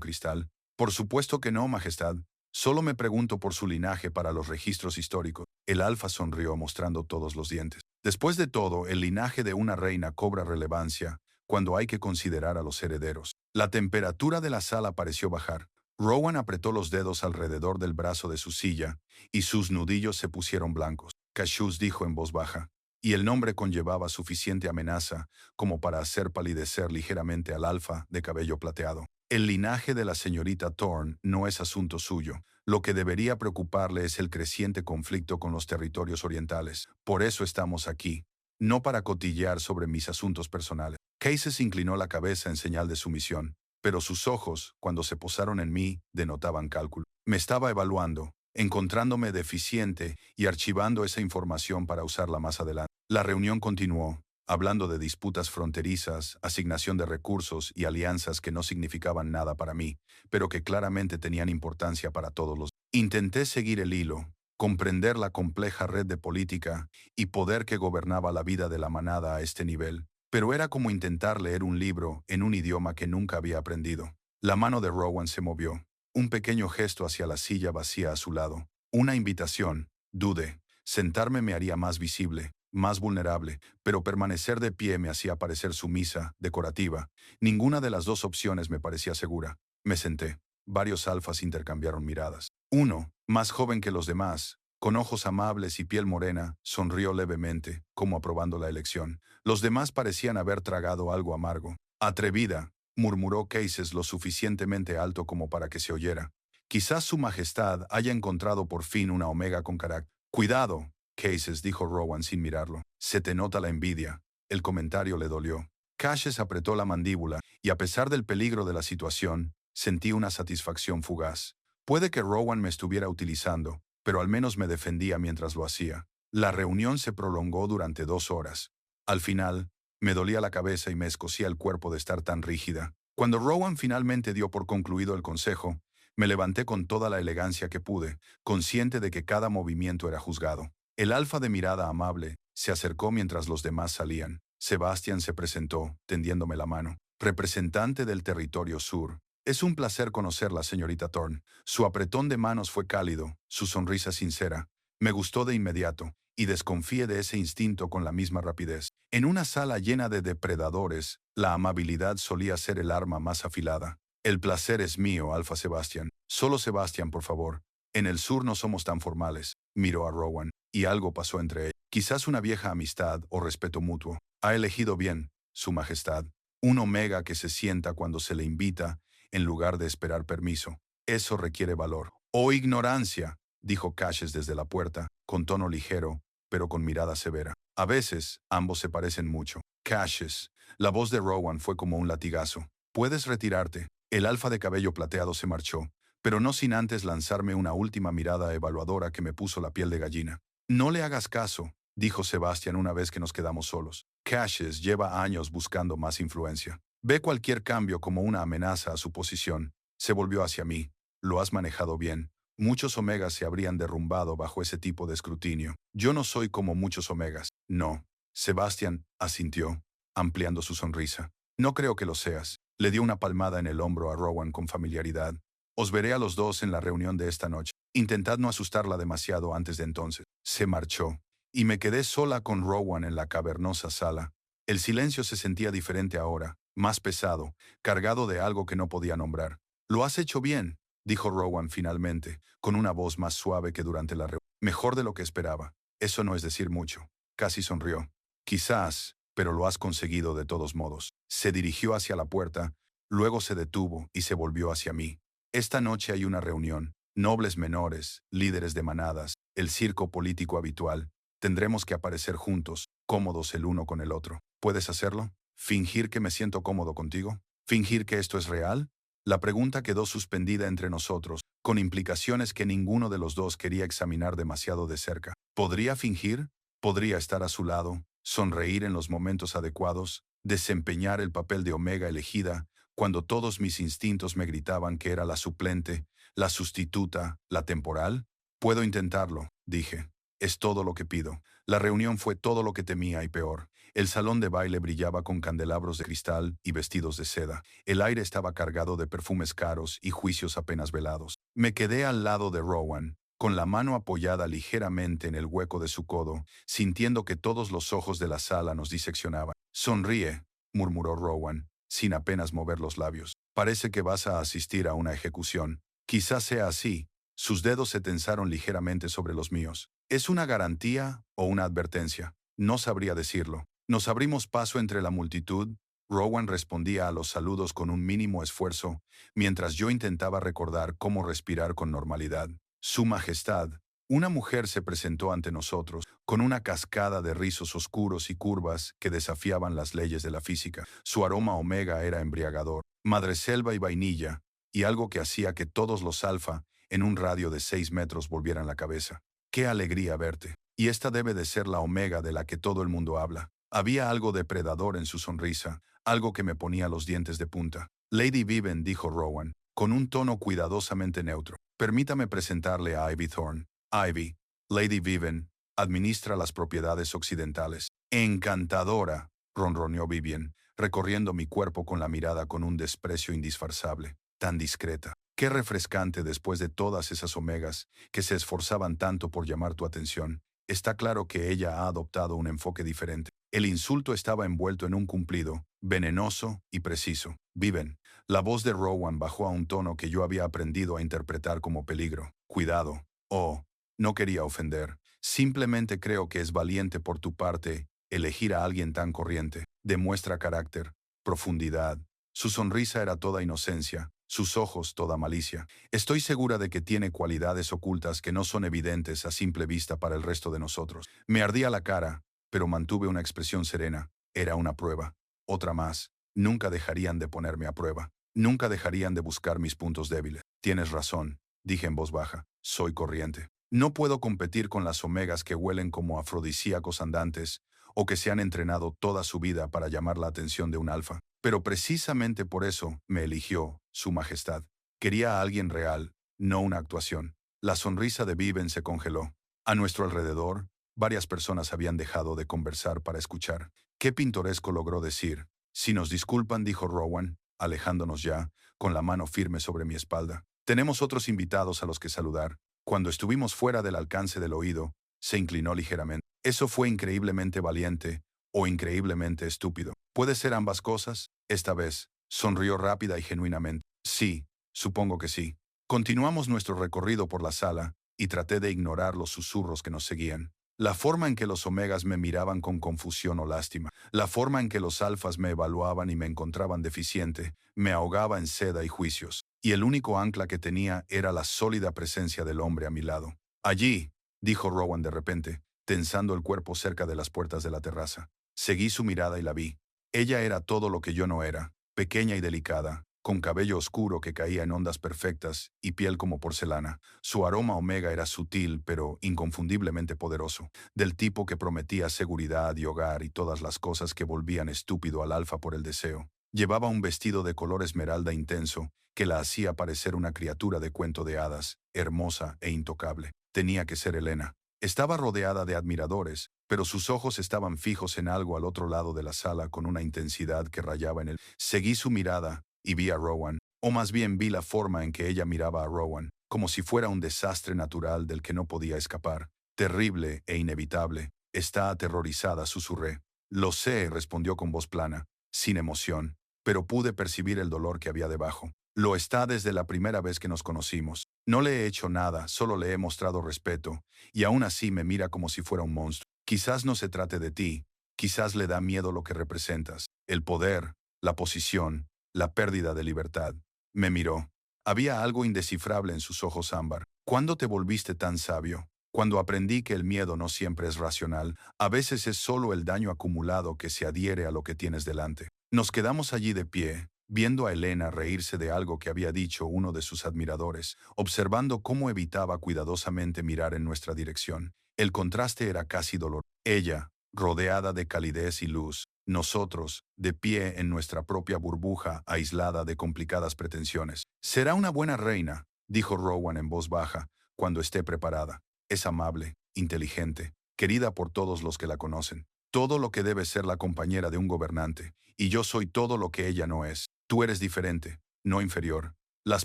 cristal. Por supuesto que no, Majestad. Solo me pregunto por su linaje para los registros históricos. El alfa sonrió mostrando todos los dientes. Después de todo, el linaje de una reina cobra relevancia cuando hay que considerar a los herederos. La temperatura de la sala pareció bajar. Rowan apretó los dedos alrededor del brazo de su silla y sus nudillos se pusieron blancos. Cassius dijo en voz baja, y el nombre conllevaba suficiente amenaza como para hacer palidecer ligeramente al alfa de cabello plateado. El linaje de la señorita Thorne no es asunto suyo. Lo que debería preocuparle es el creciente conflicto con los territorios orientales. Por eso estamos aquí, no para cotillear sobre mis asuntos personales. Cases inclinó la cabeza en señal de sumisión, pero sus ojos, cuando se posaron en mí, denotaban cálculo. Me estaba evaluando, encontrándome deficiente y archivando esa información para usarla más adelante. La reunión continuó, hablando de disputas fronterizas, asignación de recursos y alianzas que no significaban nada para mí, pero que claramente tenían importancia para todos los... Intenté seguir el hilo, comprender la compleja red de política y poder que gobernaba la vida de la manada a este nivel, pero era como intentar leer un libro en un idioma que nunca había aprendido. La mano de Rowan se movió, un pequeño gesto hacia la silla vacía a su lado. Una invitación, dudé. Sentarme me haría más visible, más vulnerable, pero permanecer de pie me hacía parecer sumisa, decorativa. Ninguna de las dos opciones me parecía segura. Me senté. Varios alfas intercambiaron miradas. Uno, más joven que los demás, con ojos amables y piel morena, sonrió levemente, como aprobando la elección. Los demás parecían haber tragado algo amargo. Atrevida, murmuró Cases lo suficientemente alto como para que se oyera. Quizás su majestad haya encontrado por fin una omega con carácter. Cuidado, Cases, dijo Rowan sin mirarlo. Se te nota la envidia. El comentario le dolió. Cases apretó la mandíbula, y a pesar del peligro de la situación, sentí una satisfacción fugaz. Puede que Rowan me estuviera utilizando, pero al menos me defendía mientras lo hacía. La reunión se prolongó durante 2 horas. Al final, me dolía la cabeza y me escocía el cuerpo de estar tan rígida. Cuando Rowan finalmente dio por concluido el consejo, me levanté con toda la elegancia que pude, consciente de que cada movimiento era juzgado. El alfa de mirada amable se acercó mientras los demás salían. Sebastian se presentó, tendiéndome la mano. Representante del territorio sur. Es un placer conocerla, señorita Thorne. Su apretón de manos fue cálido, su sonrisa sincera. Me gustó de inmediato, y desconfié de ese instinto con la misma rapidez. En una sala llena de depredadores, la amabilidad solía ser el arma más afilada. El placer es mío, Alfa Sebastian. Solo Sebastian, por favor. En el sur no somos tan formales. Miró a Rowan, y algo pasó entre ellos. Quizás una vieja amistad o respeto mutuo. Ha elegido bien, Su Majestad. Un omega que se sienta cuando se le invita, en lugar de esperar permiso. Eso requiere valor. ¡O ignorancia!, dijo Cassius desde la puerta, con tono ligero, pero con mirada severa. A veces, ambos se parecen mucho. Cassius. La voz de Rowan fue como un latigazo. Puedes retirarte. El alfa de cabello plateado se marchó, pero no sin antes lanzarme una última mirada evaluadora que me puso la piel de gallina. No le hagas caso, dijo Sebastian una vez que nos quedamos solos. Cassius lleva años buscando más influencia. Ve cualquier cambio como una amenaza a su posición. Se volvió hacia mí. Lo has manejado bien. Muchos omegas se habrían derrumbado bajo ese tipo de escrutinio. Yo no soy como muchos omegas. No. Sebastian asintió, ampliando su sonrisa. No creo que lo seas. Le dio una palmada en el hombro a Rowan con familiaridad. Os veré a los dos en la reunión de esta noche. Intentad no asustarla demasiado antes de entonces. Se marchó, y me quedé sola con Rowan en la cavernosa sala. El silencio se sentía diferente ahora, más pesado, cargado de algo que no podía nombrar. Lo has hecho bien, dijo Rowan finalmente, con una voz más suave que durante la reunión. Mejor de lo que esperaba. Eso no es decir mucho. Casi sonrió. Quizás, pero lo has conseguido de todos modos. Se dirigió hacia la puerta, luego se detuvo y se volvió hacia mí. Esta noche hay una reunión. Nobles menores, líderes de manadas, el circo político habitual. Tendremos que aparecer juntos, cómodos el uno con el otro. ¿Puedes hacerlo? ¿Fingir que me siento cómodo contigo? ¿Fingir que esto es real? La pregunta quedó suspendida entre nosotros, con implicaciones que ninguno de los dos quería examinar demasiado de cerca. ¿Podría fingir? ¿Podría estar a su lado? ¿Sonreír en los momentos adecuados? desempeñar el papel de Omega elegida cuando todos mis instintos me gritaban que era la suplente, la sustituta, la temporal? Puedo intentarlo, dije. Es todo lo que pido. La reunión fue todo lo que temía y peor. El salón de baile brillaba con candelabros de cristal y vestidos de seda. El aire estaba cargado de perfumes caros y juicios apenas velados. Me quedé al lado de Rowan, con la mano apoyada ligeramente en el hueco de su codo, sintiendo que todos los ojos de la sala nos diseccionaban. Sonríe, murmuró Rowan, sin apenas mover los labios. Parece que vas a asistir a una ejecución. Quizás sea así. Sus dedos se tensaron ligeramente sobre los míos. ¿Es una garantía o una advertencia? No sabría decirlo. Nos abrimos paso entre la multitud. Rowan respondía a los saludos con un mínimo esfuerzo, mientras yo intentaba recordar cómo respirar con normalidad. Su Majestad, una mujer se presentó ante nosotros, con una cascada de rizos oscuros y curvas que desafiaban las leyes de la física. Su aroma omega era embriagador, madreselva y vainilla, y algo que hacía que todos los alfa, en un radio de 6 metros, volvieran la cabeza. ¡Qué alegría verte! Y esta debe de ser la omega de la que todo el mundo habla. Había algo depredador en su sonrisa, algo que me ponía los dientes de punta. Lady Viven, dijo Rowan, con un tono cuidadosamente neutro. Permítame presentarle a Ivy Thorne. Ivy, Lady Viven, administra las propiedades occidentales. Encantadora, ronroneó Vivian, recorriendo mi cuerpo con la mirada con un desprecio indisfrazable. Tan discreta. Qué refrescante después de todas esas omegas que se esforzaban tanto por llamar tu atención. Está claro que ella ha adoptado un enfoque diferente. El insulto estaba envuelto en un cumplido, venenoso y preciso. Viven. La voz de Rowan bajó a un tono que yo había aprendido a interpretar como peligro. Cuidado. Oh, no quería ofender. Simplemente creo que es valiente por tu parte elegir a alguien tan corriente. Demuestra carácter, profundidad. Su sonrisa era toda inocencia, sus ojos toda malicia. Estoy segura de que tiene cualidades ocultas que no son evidentes a simple vista para el resto de nosotros. Me ardía la cara, pero mantuve una expresión serena. Era una prueba. Otra más. Nunca dejarían de ponerme a prueba. Nunca dejarían de buscar mis puntos débiles. Tienes razón, dije en voz baja. Soy corriente. No puedo competir con las omegas que huelen como afrodisíacos andantes o que se han entrenado toda su vida para llamar la atención de un alfa. Pero precisamente por eso me eligió, Su Majestad. Quería a alguien real, no una actuación. La sonrisa de Viven se congeló. A nuestro alrededor, varias personas habían dejado de conversar para escuchar. Qué pintoresco, logró decir. Si nos disculpan, dijo Rowan, alejándonos ya, con la mano firme sobre mi espalda. Tenemos otros invitados a los que saludar. Cuando estuvimos fuera del alcance del oído, se inclinó ligeramente. Eso fue increíblemente valiente o increíblemente estúpido. ¿Puede ser ambas cosas? Esta vez, sonrió rápida y genuinamente. Sí, supongo que sí. Continuamos nuestro recorrido por la sala y traté de ignorar los susurros que nos seguían. La forma en que los omegas me miraban con confusión o lástima, la forma en que los alfas me evaluaban y me encontraban deficiente, me ahogaba en seda y juicios. Y el único ancla que tenía era la sólida presencia del hombre a mi lado. Allí, dijo Rowan de repente, tensando el cuerpo cerca de las puertas de la terraza. Seguí su mirada y la vi. Ella era todo lo que yo no era, pequeña y delicada, con cabello oscuro que caía en ondas perfectas y piel como porcelana. Su aroma omega era sutil pero inconfundiblemente poderoso, del tipo que prometía seguridad y hogar y todas las cosas que volvían estúpido al alfa por el deseo. Llevaba un vestido de color esmeralda intenso que la hacía parecer una criatura de cuento de hadas, hermosa e intocable. Tenía que ser Helena. Estaba rodeada de admiradores, pero sus ojos estaban fijos en algo al otro lado de la sala con una intensidad que rayaba en él. Seguí su mirada y vi a Rowan, o más bien vi la forma en que ella miraba a Rowan, como si fuera un desastre natural del que no podía escapar. Terrible e inevitable. Está aterrorizada, susurré. Lo sé, respondió con voz plana, sin emoción, pero pude percibir el dolor que había debajo. Lo está desde la primera vez que nos conocimos. No le he hecho nada, solo le he mostrado respeto, y aún así me mira como si fuera un monstruo. Quizás no se trate de ti, quizás le da miedo lo que representas, el poder, la posición, la pérdida de libertad. Me miró. Había algo indescifrable en sus ojos ámbar. ¿Cuándo te volviste tan sabio? Cuando aprendí que el miedo no siempre es racional, a veces es solo el daño acumulado que se adhiere a lo que tienes delante. Nos quedamos allí de pie, viendo a Helena reírse de algo que había dicho uno de sus admiradores, observando cómo evitaba cuidadosamente mirar en nuestra dirección. El contraste era casi doloroso. Ella, rodeada de calidez y luz, nosotros, de pie en nuestra propia burbuja aislada de complicadas pretensiones. Será una buena reina, dijo Rowan en voz baja, cuando esté preparada. Es amable, inteligente, querida por todos los que la conocen. Todo lo que debe ser la compañera de un gobernante, y yo soy todo lo que ella no es. Tú eres diferente, no inferior. Las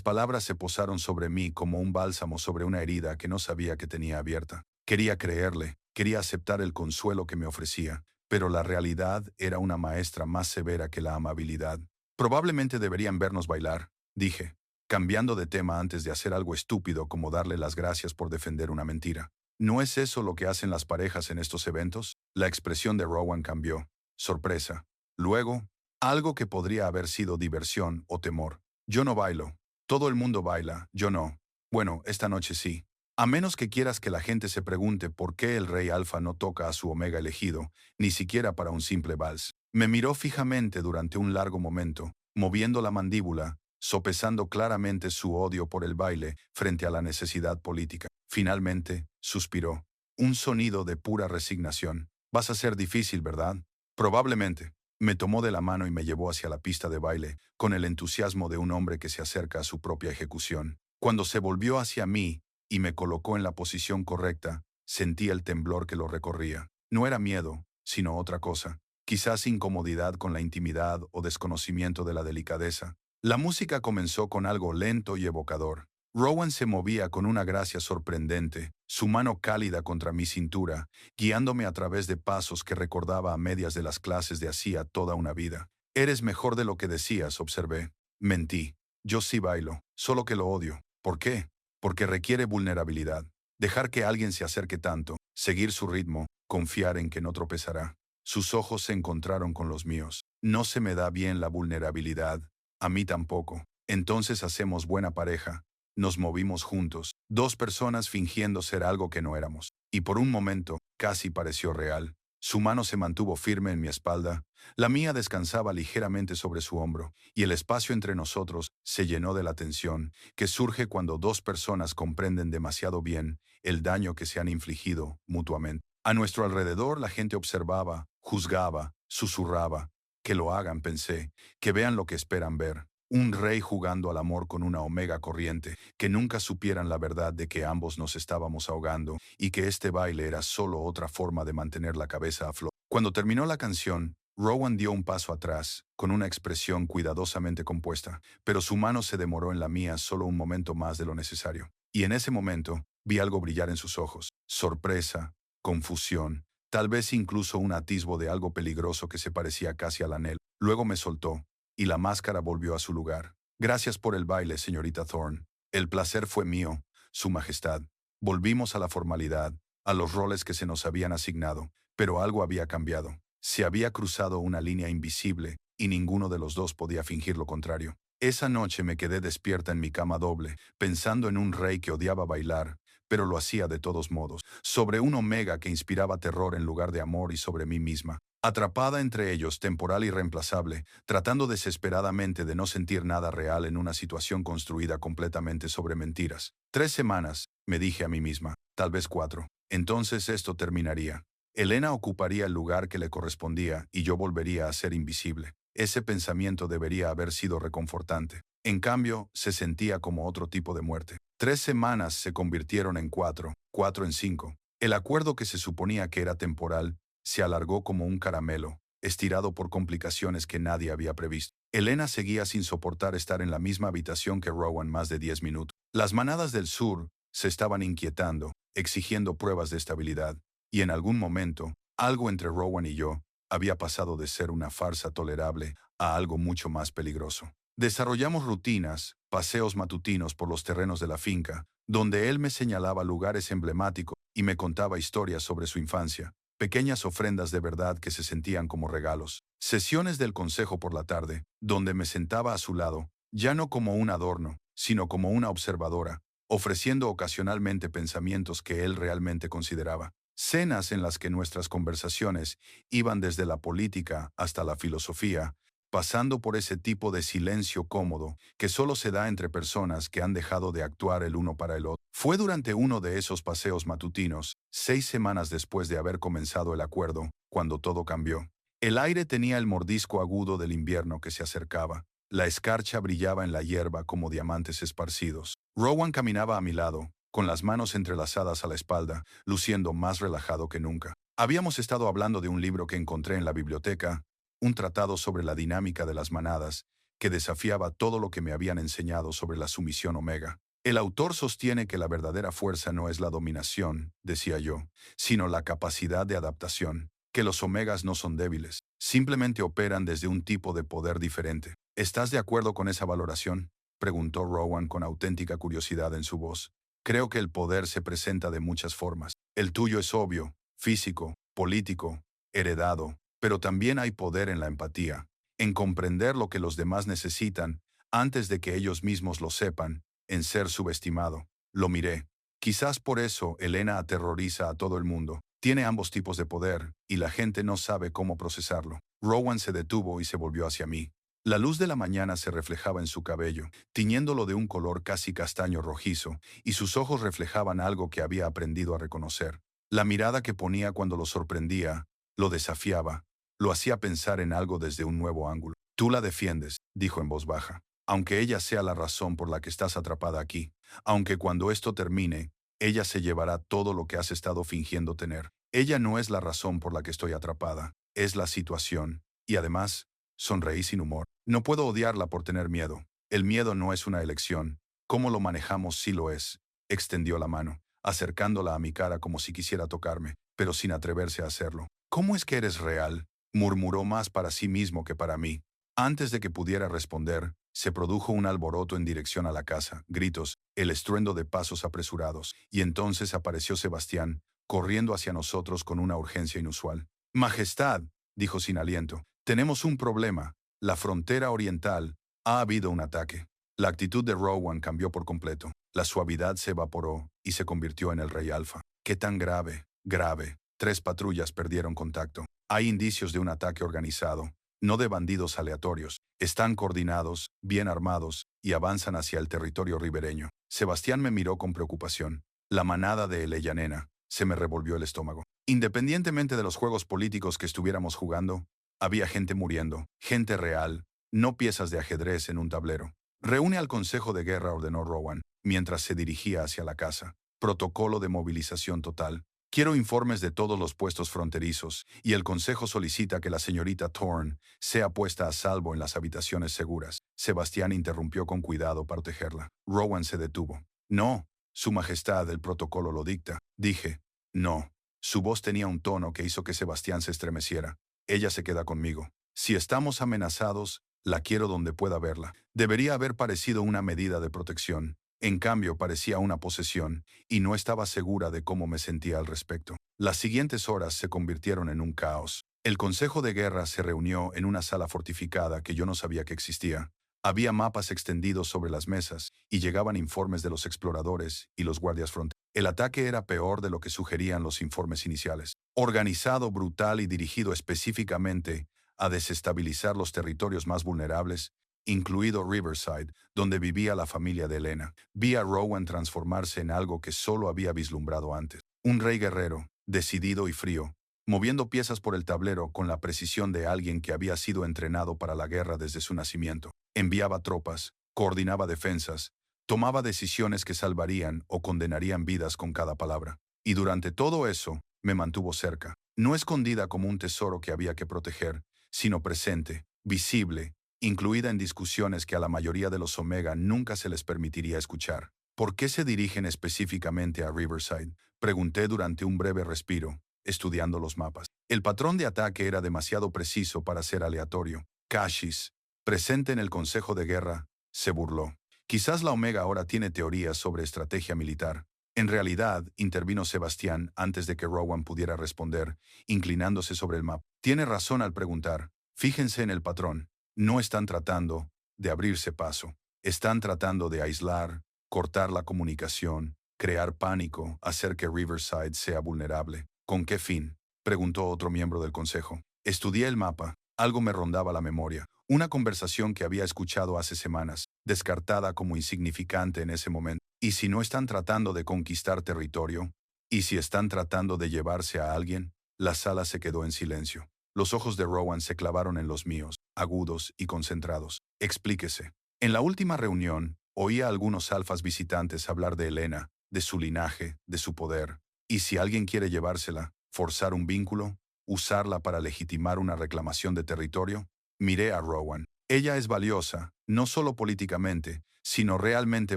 palabras se posaron sobre mí como un bálsamo sobre una herida que no sabía que tenía abierta. Quería creerle, quería aceptar el consuelo que me ofrecía, pero la realidad era una maestra más severa que la amabilidad. Probablemente deberían vernos bailar, dije, cambiando de tema antes de hacer algo estúpido como darle las gracias por defender una mentira. ¿No es eso lo que hacen las parejas en estos eventos? La expresión de Rowan cambió. Sorpresa. Luego, algo que podría haber sido diversión o temor. Yo no bailo. Todo el mundo baila, yo no. Bueno, esta noche sí. A menos que quieras que la gente se pregunte por qué el rey Alfa no toca a su omega elegido, ni siquiera para un simple vals. Me miró fijamente durante un largo momento, moviendo la mandíbula, sopesando claramente su odio por el baile frente a la necesidad política. Finalmente, suspiró. Un sonido de pura resignación. Vas a ser difícil, ¿verdad? Probablemente. Me tomó de la mano y me llevó hacia la pista de baile, con el entusiasmo de un hombre que se acerca a su propia ejecución. Cuando se volvió hacia mí y me colocó en la posición correcta, sentí el temblor que lo recorría. No era miedo, sino otra cosa. Quizás incomodidad con la intimidad o desconocimiento de la delicadeza. La música comenzó con algo lento y evocador. Rowan se movía con una gracia sorprendente, su mano cálida contra mi cintura, guiándome a través de pasos que recordaba a medias de las clases de hacía toda una vida. Eres mejor de lo que decías, observé. Mentí. Yo sí bailo, solo que lo odio. ¿Por qué? Porque requiere vulnerabilidad. Dejar que alguien se acerque tanto, seguir su ritmo, confiar en que no tropezará. Sus ojos se encontraron con los míos. No se me da bien la vulnerabilidad. A mí tampoco. Entonces hacemos buena pareja. Nos movimos juntos, dos personas fingiendo ser algo que no éramos. Y por un momento, casi pareció real. Su mano se mantuvo firme en mi espalda, la mía descansaba ligeramente sobre su hombro, y el espacio entre nosotros se llenó de la tensión que surge cuando dos personas comprenden demasiado bien el daño que se han infligido mutuamente. A nuestro alrededor la gente observaba, juzgaba, susurraba. Que lo hagan, pensé, que vean lo que esperan ver. Un rey jugando al amor con una omega corriente, que nunca supieran la verdad de que ambos nos estábamos ahogando y que este baile era solo otra forma de mantener la cabeza a flor. Cuando terminó la canción, Rowan dio un paso atrás, con una expresión cuidadosamente compuesta, pero su mano se demoró en la mía solo un momento más de lo necesario. Y en ese momento, vi algo brillar en sus ojos. Sorpresa, confusión, tal vez incluso un atisbo de algo peligroso que se parecía casi al anhelo. Luego me soltó y la máscara volvió a su lugar. Gracias por el baile, señorita Thorne. El placer fue mío, Su Majestad. Volvimos a la formalidad, a los roles que se nos habían asignado, pero algo había cambiado. Se había cruzado una línea invisible, y ninguno de los dos podía fingir lo contrario. Esa noche me quedé despierta en mi cama doble, pensando en un rey que odiaba bailar, pero lo hacía de todos modos, sobre un omega que inspiraba terror en lugar de amor y sobre mí misma. Atrapada entre ellos, temporal y reemplazable, tratando desesperadamente de no sentir nada real en una situación construida completamente sobre mentiras. 3 semanas, me dije a mí misma, tal vez 4. Entonces esto terminaría. Elena ocuparía el lugar que le correspondía y yo volvería a ser invisible. Ese pensamiento debería haber sido reconfortante. En cambio, se sentía como otro tipo de muerte. 3 semanas se convirtieron en 4, 4 en 5. El acuerdo que se suponía que era temporal se alargó como un caramelo, estirado por complicaciones que nadie había previsto. Elena seguía sin soportar estar en la misma habitación que Rowan más de 10 minutos. Las manadas del sur se estaban inquietando, exigiendo pruebas de estabilidad, y en algún momento, algo entre Rowan y yo había pasado de ser una farsa tolerable a algo mucho más peligroso. Desarrollamos rutinas, paseos matutinos por los terrenos de la finca, donde él me señalaba lugares emblemáticos y me contaba historias sobre su infancia. Pequeñas ofrendas de verdad que se sentían como regalos. Sesiones del consejo por la tarde, donde me sentaba a su lado, ya no como un adorno, sino como una observadora, ofreciendo ocasionalmente pensamientos que él realmente consideraba. Cenas en las que nuestras conversaciones iban desde la política hasta la filosofía, pasando por ese tipo de silencio cómodo que solo se da entre personas que han dejado de actuar el uno para el otro. Fue durante uno de esos paseos matutinos, 6 semanas después de haber comenzado el acuerdo, cuando todo cambió. El aire tenía el mordisco agudo del invierno que se acercaba. La escarcha brillaba en la hierba como diamantes esparcidos. Rowan caminaba a mi lado, con las manos entrelazadas a la espalda, luciendo más relajado que nunca. Habíamos estado hablando de un libro que encontré en la biblioteca, un tratado sobre la dinámica de las manadas, que desafiaba todo lo que me habían enseñado sobre la sumisión omega. El autor sostiene que la verdadera fuerza no es la dominación, decía yo, sino la capacidad de adaptación, que los omegas no son débiles, simplemente operan desde un tipo de poder diferente. ¿Estás de acuerdo con esa valoración?, preguntó Rowan con auténtica curiosidad en su voz. Creo que el poder se presenta de muchas formas. El tuyo es obvio, físico, político, heredado, pero también hay poder en la empatía, en comprender lo que los demás necesitan antes de que ellos mismos lo sepan, en ser subestimado. Lo miré. Quizás por eso Elena aterroriza a todo el mundo. Tiene ambos tipos de poder, y la gente no sabe cómo procesarlo. Rowan se detuvo y se volvió hacia mí. La luz de la mañana se reflejaba en su cabello, tiñéndolo de un color casi castaño rojizo, y sus ojos reflejaban algo que había aprendido a reconocer. La mirada que ponía cuando lo sorprendía, lo desafiaba, lo hacía pensar en algo desde un nuevo ángulo. Tú la defiendes, dijo en voz baja, aunque ella sea la razón por la que estás atrapada aquí, aunque cuando esto termine, ella se llevará todo lo que has estado fingiendo tener. Ella no es la razón por la que estoy atrapada, es la situación, y además, sonreí sin humor. No puedo odiarla por tener miedo. El miedo no es una elección. Cómo lo manejamos sí lo es. Extendió la mano, acercándola a mi cara como si quisiera tocarme, pero sin atreverse a hacerlo. ¿Cómo es que eres real?, murmuró más para sí mismo que para mí. Antes de que pudiera responder, se produjo un alboroto en dirección a la casa, gritos, el estruendo de pasos apresurados, y entonces apareció Sebastián, corriendo hacia nosotros con una urgencia inusual. Majestad, dijo sin aliento, tenemos un problema. La frontera oriental, ha habido un ataque. La actitud de Rowan cambió por completo. La suavidad se evaporó y se convirtió en el rey alfa. ¿Qué tan grave? Grave. 3 patrullas perdieron contacto. Hay indicios de un ataque organizado, no de bandidos aleatorios. Están coordinados, bien armados, y avanzan hacia el territorio ribereño. Sebastián me miró con preocupación. La manada de Eleyanena. Se me revolvió el estómago. Independientemente de los juegos políticos que estuviéramos jugando, había gente muriendo, gente real, no piezas de ajedrez en un tablero. Reúne al Consejo de Guerra, ordenó Rowan, mientras se dirigía hacia la casa. Protocolo de movilización total. Quiero informes de todos los puestos fronterizos, y el Consejo solicita que la señorita Thorne sea puesta a salvo en las habitaciones seguras. Sebastián interrumpió con cuidado para protegerla. Rowan se detuvo. No, Su Majestad, el protocolo lo dicta. Dije, no. Su voz tenía un tono que hizo que Sebastián se estremeciera. Ella se queda conmigo. Si estamos amenazados, la quiero donde pueda verla. Debería haber parecido una medida de protección. En cambio, parecía una posesión, y no estaba segura de cómo me sentía al respecto. Las siguientes horas se convirtieron en un caos. El Consejo de Guerra se reunió en una sala fortificada que yo no sabía que existía. Había mapas extendidos sobre las mesas, y llegaban informes de los exploradores y los guardias fronterizos. El ataque era peor de lo que sugerían los informes iniciales. Organizado, brutal y dirigido específicamente a desestabilizar los territorios más vulnerables, incluido Riverside, donde vivía la familia de Elena. Vi a Rowan transformarse en algo que solo había vislumbrado antes. Un rey guerrero, decidido y frío, moviendo piezas por el tablero con la precisión de alguien que había sido entrenado para la guerra desde su nacimiento. Enviaba tropas, coordinaba defensas, tomaba decisiones que salvarían o condenarían vidas con cada palabra. Y durante todo eso, me mantuvo cerca, no escondida como un tesoro que había que proteger, sino presente, visible, incluida en discusiones que a la mayoría de los Omega nunca se les permitiría escuchar. ¿Por qué se dirigen específicamente a Riverside?, pregunté durante un breve respiro, estudiando los mapas. El patrón de ataque era demasiado preciso para ser aleatorio. Cashis, presente en el Consejo de Guerra, se burló. Quizás la Omega ahora tiene teorías sobre estrategia militar. En realidad, intervino Sebastián antes de que Rowan pudiera responder, inclinándose sobre el mapa. Tiene razón al preguntar. Fíjense en el patrón. No están tratando de abrirse paso. Están tratando de aislar, cortar la comunicación, crear pánico, hacer que Riverside sea vulnerable. ¿Con qué fin?, preguntó otro miembro del consejo. Estudié el mapa. Algo me rondaba la memoria. Una conversación que había escuchado hace semanas, descartada como insignificante en ese momento. ¿Y si no están tratando de conquistar territorio? ¿Y si están tratando de llevarse a alguien? La sala se quedó en silencio. Los ojos de Rowan se clavaron en los míos, agudos y concentrados. Explíquese. En la última reunión, oí a algunos alfas visitantes hablar de Helena, de su linaje, de su poder. Y si alguien quiere llevársela, forzar un vínculo, usarla para legitimar una reclamación de territorio, miré a Rowan. Ella es valiosa, no solo políticamente, sino realmente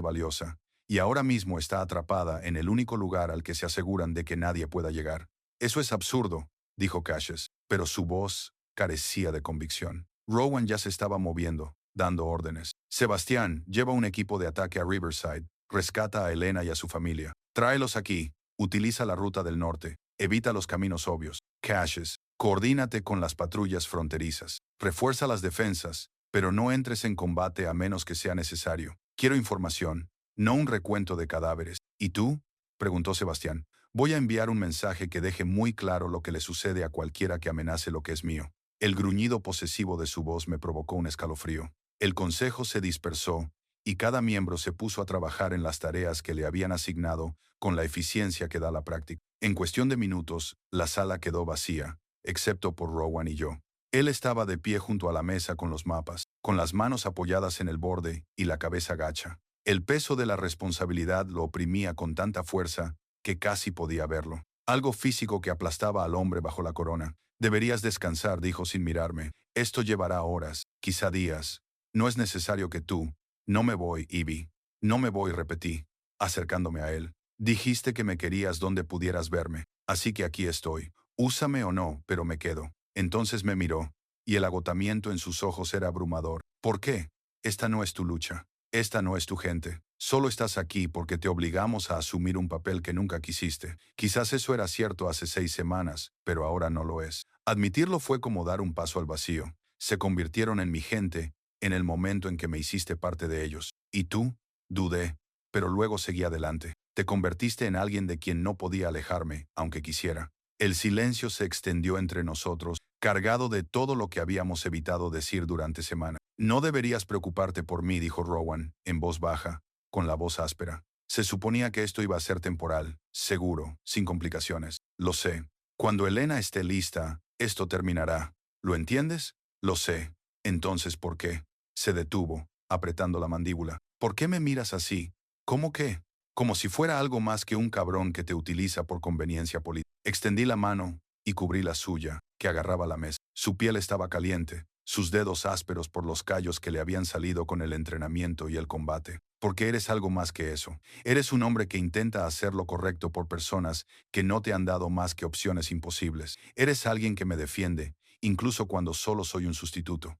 valiosa, y ahora mismo está atrapada en el único lugar al que se aseguran de que nadie pueda llegar. Eso es absurdo, dijo Cassius, pero su voz carecía de convicción. Rowan ya se estaba moviendo, dando órdenes. Sebastián, lleva un equipo de ataque a Riverside, rescata a Helena y a su familia. Tráelos aquí, utiliza la ruta del norte, evita los caminos obvios. Cassius, coordínate con las patrullas fronterizas, refuerza las defensas, pero no entres en combate a menos que sea necesario. Quiero información, no un recuento de cadáveres. ¿Y tú? Preguntó Sebastián. Voy a enviar un mensaje que deje muy claro lo que le sucede a cualquiera que amenace lo que es mío. El gruñido posesivo de su voz me provocó un escalofrío. El consejo se dispersó, y cada miembro se puso a trabajar en las tareas que le habían asignado con la eficiencia que da la práctica. En cuestión de minutos, la sala quedó vacía, excepto por Rowan y yo. Él estaba de pie junto a la mesa con los mapas, con las manos apoyadas en el borde y la cabeza gacha. El peso de la responsabilidad lo oprimía con tanta fuerza que casi podía verlo. Algo físico que aplastaba al hombre bajo la corona. Deberías descansar, dijo sin mirarme. Esto llevará horas, quizá días. No es necesario que tú. No me voy, Ivy. No me voy, repetí, acercándome a él. Dijiste que me querías donde pudieras verme, así que aquí estoy. Úsame o no, pero me quedo. Entonces me miró, y el agotamiento en sus ojos era abrumador. ¿Por qué? Esta no es tu lucha. Esta no es tu gente. Solo estás aquí porque te obligamos a asumir un papel que nunca quisiste. Quizás eso era cierto hace 6 semanas, pero ahora no lo es. Admitirlo fue como dar un paso al vacío. Se convirtieron en mi gente en el momento en que me hiciste parte de ellos. ¿Y tú? Dudé, pero luego seguí adelante. Te convertiste en alguien de quien no podía alejarme, aunque quisiera. El silencio se extendió entre nosotros, cargado de todo lo que habíamos evitado decir durante semanas. No deberías preocuparte por mí, dijo Rowan, en voz baja, con la voz áspera. Se suponía que esto iba a ser temporal, seguro, sin complicaciones. Lo sé. Cuando Helena esté lista, esto terminará. ¿Lo entiendes? Lo sé. Entonces, ¿por qué? Se detuvo, apretando la mandíbula. ¿Por qué me miras así? ¿Cómo qué? Como si fuera algo más que un cabrón que te utiliza por conveniencia política. Extendí la mano y cubrí la suya, que agarraba la mesa. Su piel estaba caliente, sus dedos ásperos por los callos que le habían salido con el entrenamiento y el combate. Porque eres algo más que eso. Eres un hombre que intenta hacer lo correcto por personas que no te han dado más que opciones imposibles. Eres alguien que me defiende, incluso cuando solo soy un sustituto.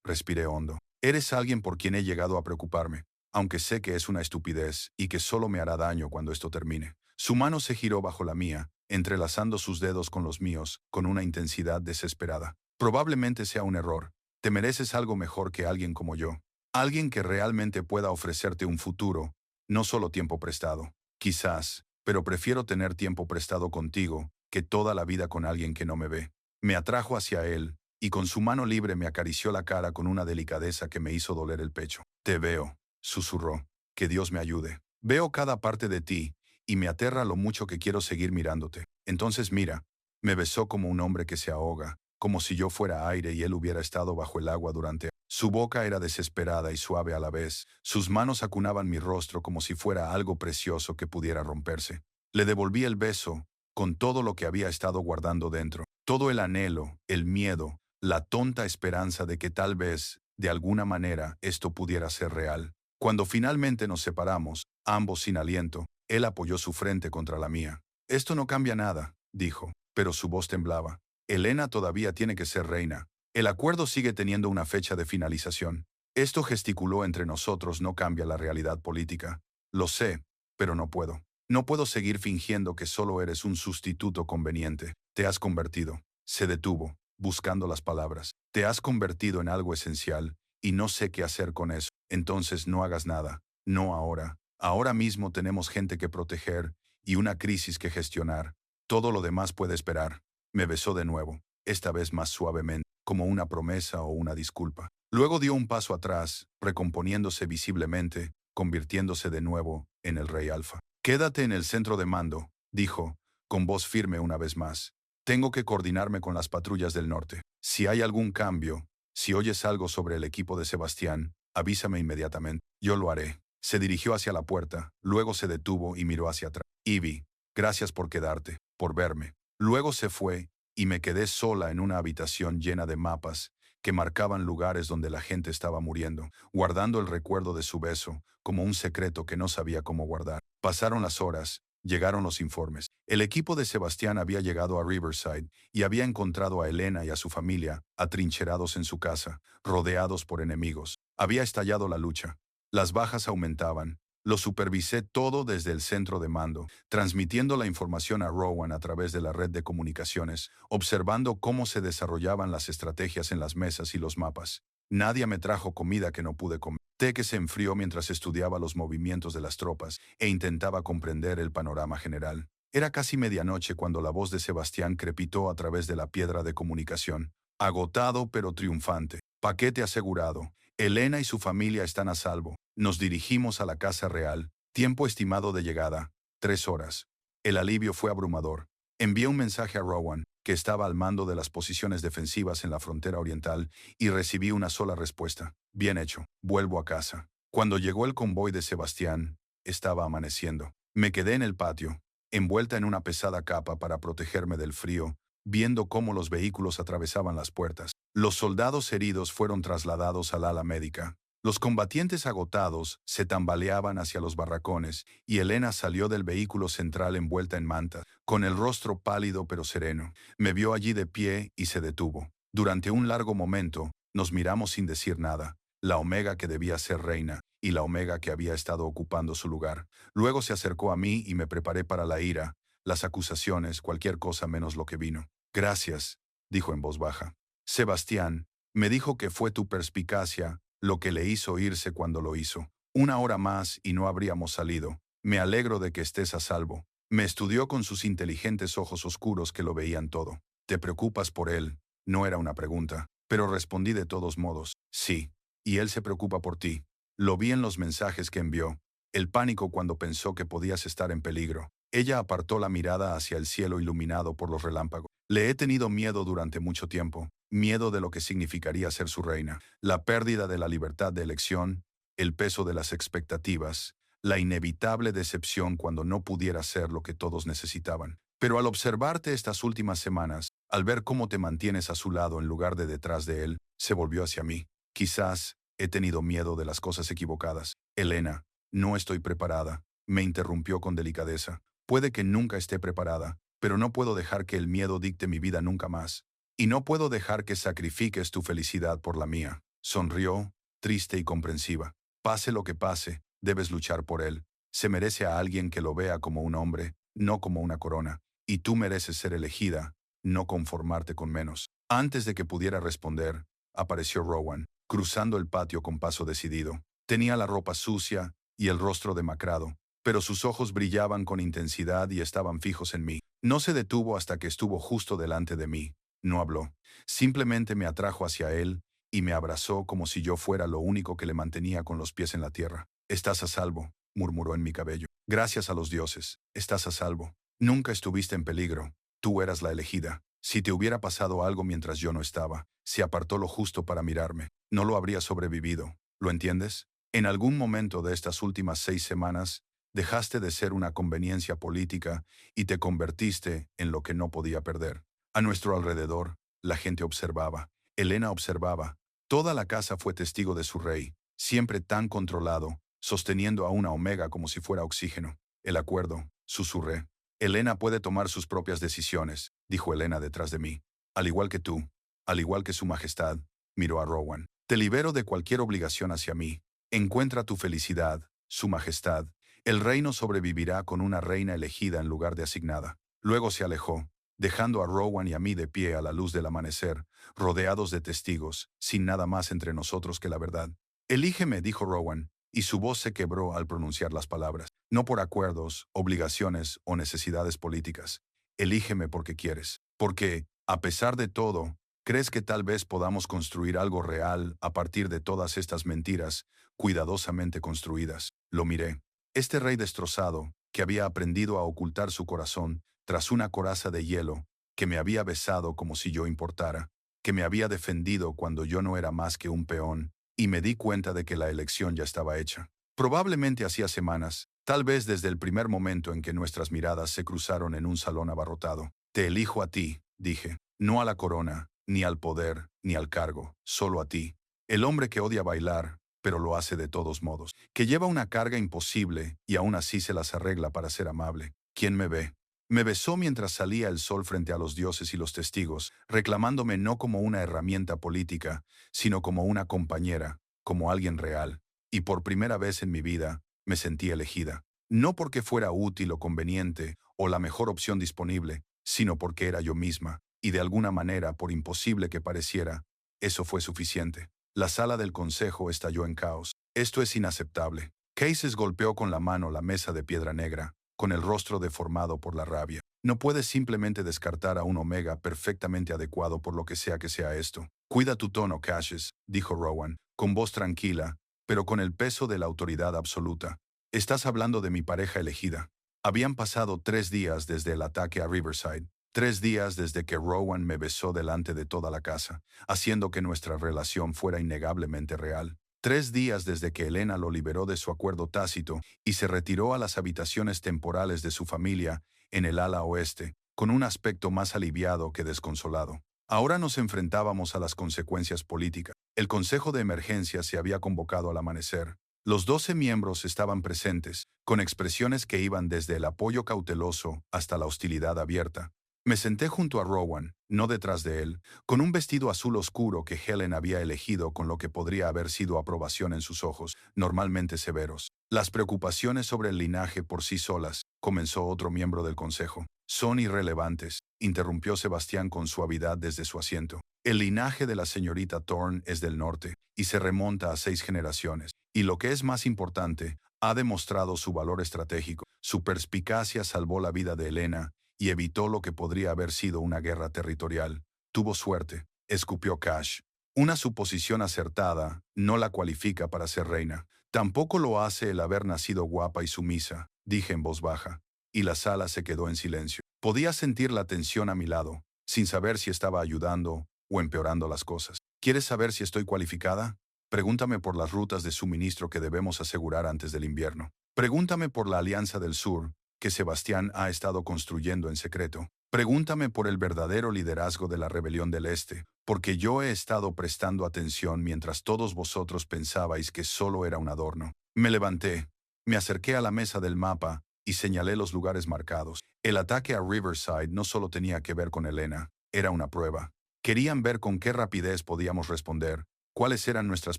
Respiré hondo. Eres alguien por quien he llegado a preocuparme, aunque sé que es una estupidez y que solo me hará daño cuando esto termine. Su mano se giró bajo la mía, entrelazando sus dedos con los míos, con una intensidad desesperada. Probablemente sea un error. Te mereces algo mejor que alguien como yo. Alguien que realmente pueda ofrecerte un futuro, no solo tiempo prestado. Quizás, pero prefiero tener tiempo prestado contigo que toda la vida con alguien que no me ve. Me atrajo hacia él, y con su mano libre me acarició la cara con una delicadeza que me hizo doler el pecho. Te veo, susurró. Que Dios me ayude. Veo cada parte de ti, y me aterra lo mucho que quiero seguir mirándote. Entonces mira, me besó como un hombre que se ahoga, como si yo fuera aire y él hubiera estado bajo el agua durante. Su boca era desesperada y suave a la vez. Sus manos acunaban mi rostro como si fuera algo precioso que pudiera romperse. Le devolví el beso, con todo lo que había estado guardando dentro. Todo el anhelo, el miedo, la tonta esperanza de que tal vez, de alguna manera, esto pudiera ser real. Cuando finalmente nos separamos, ambos sin aliento, él apoyó su frente contra la mía. Esto no cambia nada, dijo, pero su voz temblaba. Helena todavía tiene que ser reina. El acuerdo sigue teniendo una fecha de finalización. Esto gesticuló entre nosotros no cambia la realidad política. Lo sé, pero no puedo. No puedo seguir fingiendo que solo eres un sustituto conveniente. Te has convertido. Se detuvo, buscando las palabras. Te has convertido en algo esencial, y no sé qué hacer con eso. Entonces no hagas nada. No ahora. Ahora mismo tenemos gente que proteger y una crisis que gestionar. Todo lo demás puede esperar. Me besó de nuevo, esta vez más suavemente, como una promesa o una disculpa. Luego dio un paso atrás, recomponiéndose visiblemente, convirtiéndose de nuevo en el rey alfa. Quédate en el centro de mando, dijo, con voz firme una vez más. Tengo que coordinarme con las patrullas del norte. Si hay algún cambio, si oyes algo sobre el equipo de Sebastián, avísame inmediatamente. Yo lo haré. Se dirigió hacia la puerta, luego se detuvo y miró hacia atrás. Ivy, gracias por quedarte, por verme. Luego se fue, y me quedé sola en una habitación llena de mapas que marcaban lugares donde la gente estaba muriendo, guardando el recuerdo de su beso, como un secreto que no sabía cómo guardar. Pasaron las horas, llegaron los informes. El equipo de Sebastián había llegado a Riverside y había encontrado a Elena y a su familia, atrincherados en su casa, rodeados por enemigos. Había estallado la lucha. Las bajas aumentaban. Lo supervisé todo desde el centro de mando, transmitiendo la información a Rowan a través de la red de comunicaciones, observando cómo se desarrollaban las estrategias en las mesas y los mapas. Nadie me trajo comida que no pude comer. Té que se enfrió mientras estudiaba los movimientos de las tropas e intentaba comprender el panorama general. Era casi medianoche cuando la voz de Sebastián crepitó a través de la piedra de comunicación. Agotado pero triunfante. Paquete asegurado. Elena y su familia están a salvo. Nos dirigimos a la Casa Real. Tiempo estimado de llegada, 3 horas. El alivio fue abrumador. Envié un mensaje a Rowan, que estaba al mando de las posiciones defensivas en la frontera oriental, y recibí una sola respuesta. Bien hecho, vuelvo a casa. Cuando llegó el convoy de Sebastián, estaba amaneciendo. Me quedé en el patio, envuelta en una pesada capa para protegerme del frío, viendo cómo los vehículos atravesaban las puertas. Los soldados heridos fueron trasladados al ala médica. Los combatientes agotados se tambaleaban hacia los barracones y Elena salió del vehículo central envuelta en manta, con el rostro pálido pero sereno. Me vio allí de pie y se detuvo. Durante un largo momento, nos miramos sin decir nada. La Omega que debía ser reina y la Omega que había estado ocupando su lugar. Luego se acercó a mí y me preparé para la ira, las acusaciones, cualquier cosa menos lo que vino. Gracias, dijo en voz baja. Sebastián, me dijo que fue tu perspicacia lo que le hizo irse cuando lo hizo. 1 hora más y no habríamos salido. Me alegro de que estés a salvo. Me estudió con sus inteligentes ojos oscuros que lo veían todo. ¿Te preocupas por él? No era una pregunta, pero respondí de todos modos. Sí. Y él se preocupa por ti. Lo vi en los mensajes que envió. El pánico cuando pensó que podías estar en peligro. Ella apartó la mirada hacia el cielo iluminado por los relámpagos. Le he tenido miedo durante mucho tiempo. Miedo de lo que significaría ser su reina, la pérdida de la libertad de elección, el peso de las expectativas, la inevitable decepción cuando no pudiera ser lo que todos necesitaban. Pero al observarte estas últimas semanas, al ver cómo te mantienes a su lado en lugar de detrás de él, se volvió hacia mí. Quizás he tenido miedo de las cosas equivocadas. Elena, no estoy preparada, me interrumpió con delicadeza. Puede que nunca esté preparada, pero no puedo dejar que el miedo dicte mi vida nunca más. Y no puedo dejar que sacrifiques tu felicidad por la mía. Sonrió, triste y comprensiva. Pase lo que pase, debes luchar por él. Se merece a alguien que lo vea como un hombre, no como una corona. Y tú mereces ser elegida, no conformarte con menos. Antes de que pudiera responder, apareció Rowan, cruzando el patio con paso decidido. Tenía la ropa sucia y el rostro demacrado, pero sus ojos brillaban con intensidad y estaban fijos en mí. No se detuvo hasta que estuvo justo delante de mí. No habló. Simplemente me atrajo hacia él y me abrazó como si yo fuera lo único que le mantenía con los pies en la tierra. Estás a salvo, murmuró en mi cabello. Gracias a los dioses, estás a salvo. Nunca estuviste en peligro. Tú eras la elegida. Si te hubiera pasado algo mientras yo no estaba, se apartó lo justo para mirarme. No lo habría sobrevivido. ¿Lo entiendes? En algún momento de estas últimas 6 semanas, dejaste de ser una conveniencia política y te convertiste en lo que no podía perder. A nuestro alrededor, la gente observaba. Elena observaba. Toda la casa fue testigo de su rey, siempre tan controlado, sosteniendo a una Omega como si fuera oxígeno. El acuerdo, susurré. Elena puede tomar sus propias decisiones, dijo Elena detrás de mí. Al igual que tú, al igual que su majestad, miró a Rowan. Te libero de cualquier obligación hacia mí. Encuentra tu felicidad, su majestad. El reino sobrevivirá con una reina elegida en lugar de asignada. Luego se alejó, dejando a Rowan y a mí de pie a la luz del amanecer, rodeados de testigos, sin nada más entre nosotros que la verdad. Elígeme, dijo Rowan, y su voz se quebró al pronunciar las palabras. No por acuerdos, obligaciones o necesidades políticas. Elígeme porque quieres. Porque, a pesar de todo, crees que tal vez podamos construir algo real a partir de todas estas mentiras, cuidadosamente construidas. Lo miré. Este rey destrozado, que había aprendido a ocultar su corazón tras una coraza de hielo, que me había besado como si yo importara, que me había defendido cuando yo no era más que un peón, y me di cuenta de que la elección ya estaba hecha. Probablemente hacía semanas, tal vez desde el primer momento en que nuestras miradas se cruzaron en un salón abarrotado. Te elijo a ti, dije, no a la corona, ni al poder, ni al cargo, solo a ti. El hombre que odia bailar, pero lo hace de todos modos, que lleva una carga imposible y aún así se las arregla para ser amable. ¿Quién me ve? Me besó mientras salía el sol frente a los dioses y los testigos, reclamándome no como una herramienta política, sino como una compañera, como alguien real. Y por primera vez en mi vida, me sentí elegida. No porque fuera útil o conveniente, o la mejor opción disponible, sino porque era yo misma, y de alguna manera, por imposible que pareciera, eso fue suficiente. La sala del consejo estalló en caos. Esto es inaceptable. Cases golpeó con la mano la mesa de piedra negra, con el rostro deformado por la rabia. No puedes simplemente descartar a un Omega perfectamente adecuado por lo que sea esto. Cuida tu tono, Cassius, dijo Rowan, con voz tranquila, pero con el peso de la autoridad absoluta. Estás hablando de mi pareja elegida. Habían pasado 3 días desde el ataque a Riverside, 3 días desde que Rowan me besó delante de toda la casa, haciendo que nuestra relación fuera innegablemente real. 3 días desde que Elena lo liberó de su acuerdo tácito y se retiró a las habitaciones temporales de su familia en el ala oeste, con un aspecto más aliviado que desconsolado. Ahora nos enfrentábamos a las consecuencias políticas. El Consejo de Emergencia se había convocado al amanecer. Los 12 miembros estaban presentes, con expresiones que iban desde el apoyo cauteloso hasta la hostilidad abierta. Me senté junto a Rowan, no detrás de él, con un vestido azul oscuro que Helen había elegido con lo que podría haber sido aprobación en sus ojos, normalmente severos. Las preocupaciones sobre el linaje por sí solas, comenzó otro miembro del consejo, son irrelevantes, interrumpió Sebastián con suavidad desde su asiento. El linaje de la señorita Thorne es del norte, y se remonta a 6 generaciones, y lo que es más importante, ha demostrado su valor estratégico. Su perspicacia salvó la vida de Elena, y evitó lo que podría haber sido una guerra territorial. Tuvo suerte, escupió Cash. Una suposición acertada no la cualifica para ser reina. Tampoco lo hace el haber nacido guapa y sumisa, dije en voz baja, y la sala se quedó en silencio. Podía sentir la tensión a mi lado, sin saber si estaba ayudando o empeorando las cosas. ¿Quieres saber si estoy cualificada? Pregúntame por las rutas de suministro que debemos asegurar antes del invierno. Pregúntame por la Alianza del Sur, que Sebastián ha estado construyendo en secreto. Pregúntame por el verdadero liderazgo de la rebelión del Este, porque yo he estado prestando atención mientras todos vosotros pensabais que solo era un adorno. Me levanté, me acerqué a la mesa del mapa y señalé los lugares marcados. El ataque a Riverside no solo tenía que ver con Elena, era una prueba. Querían ver con qué rapidez podíamos responder, cuáles eran nuestras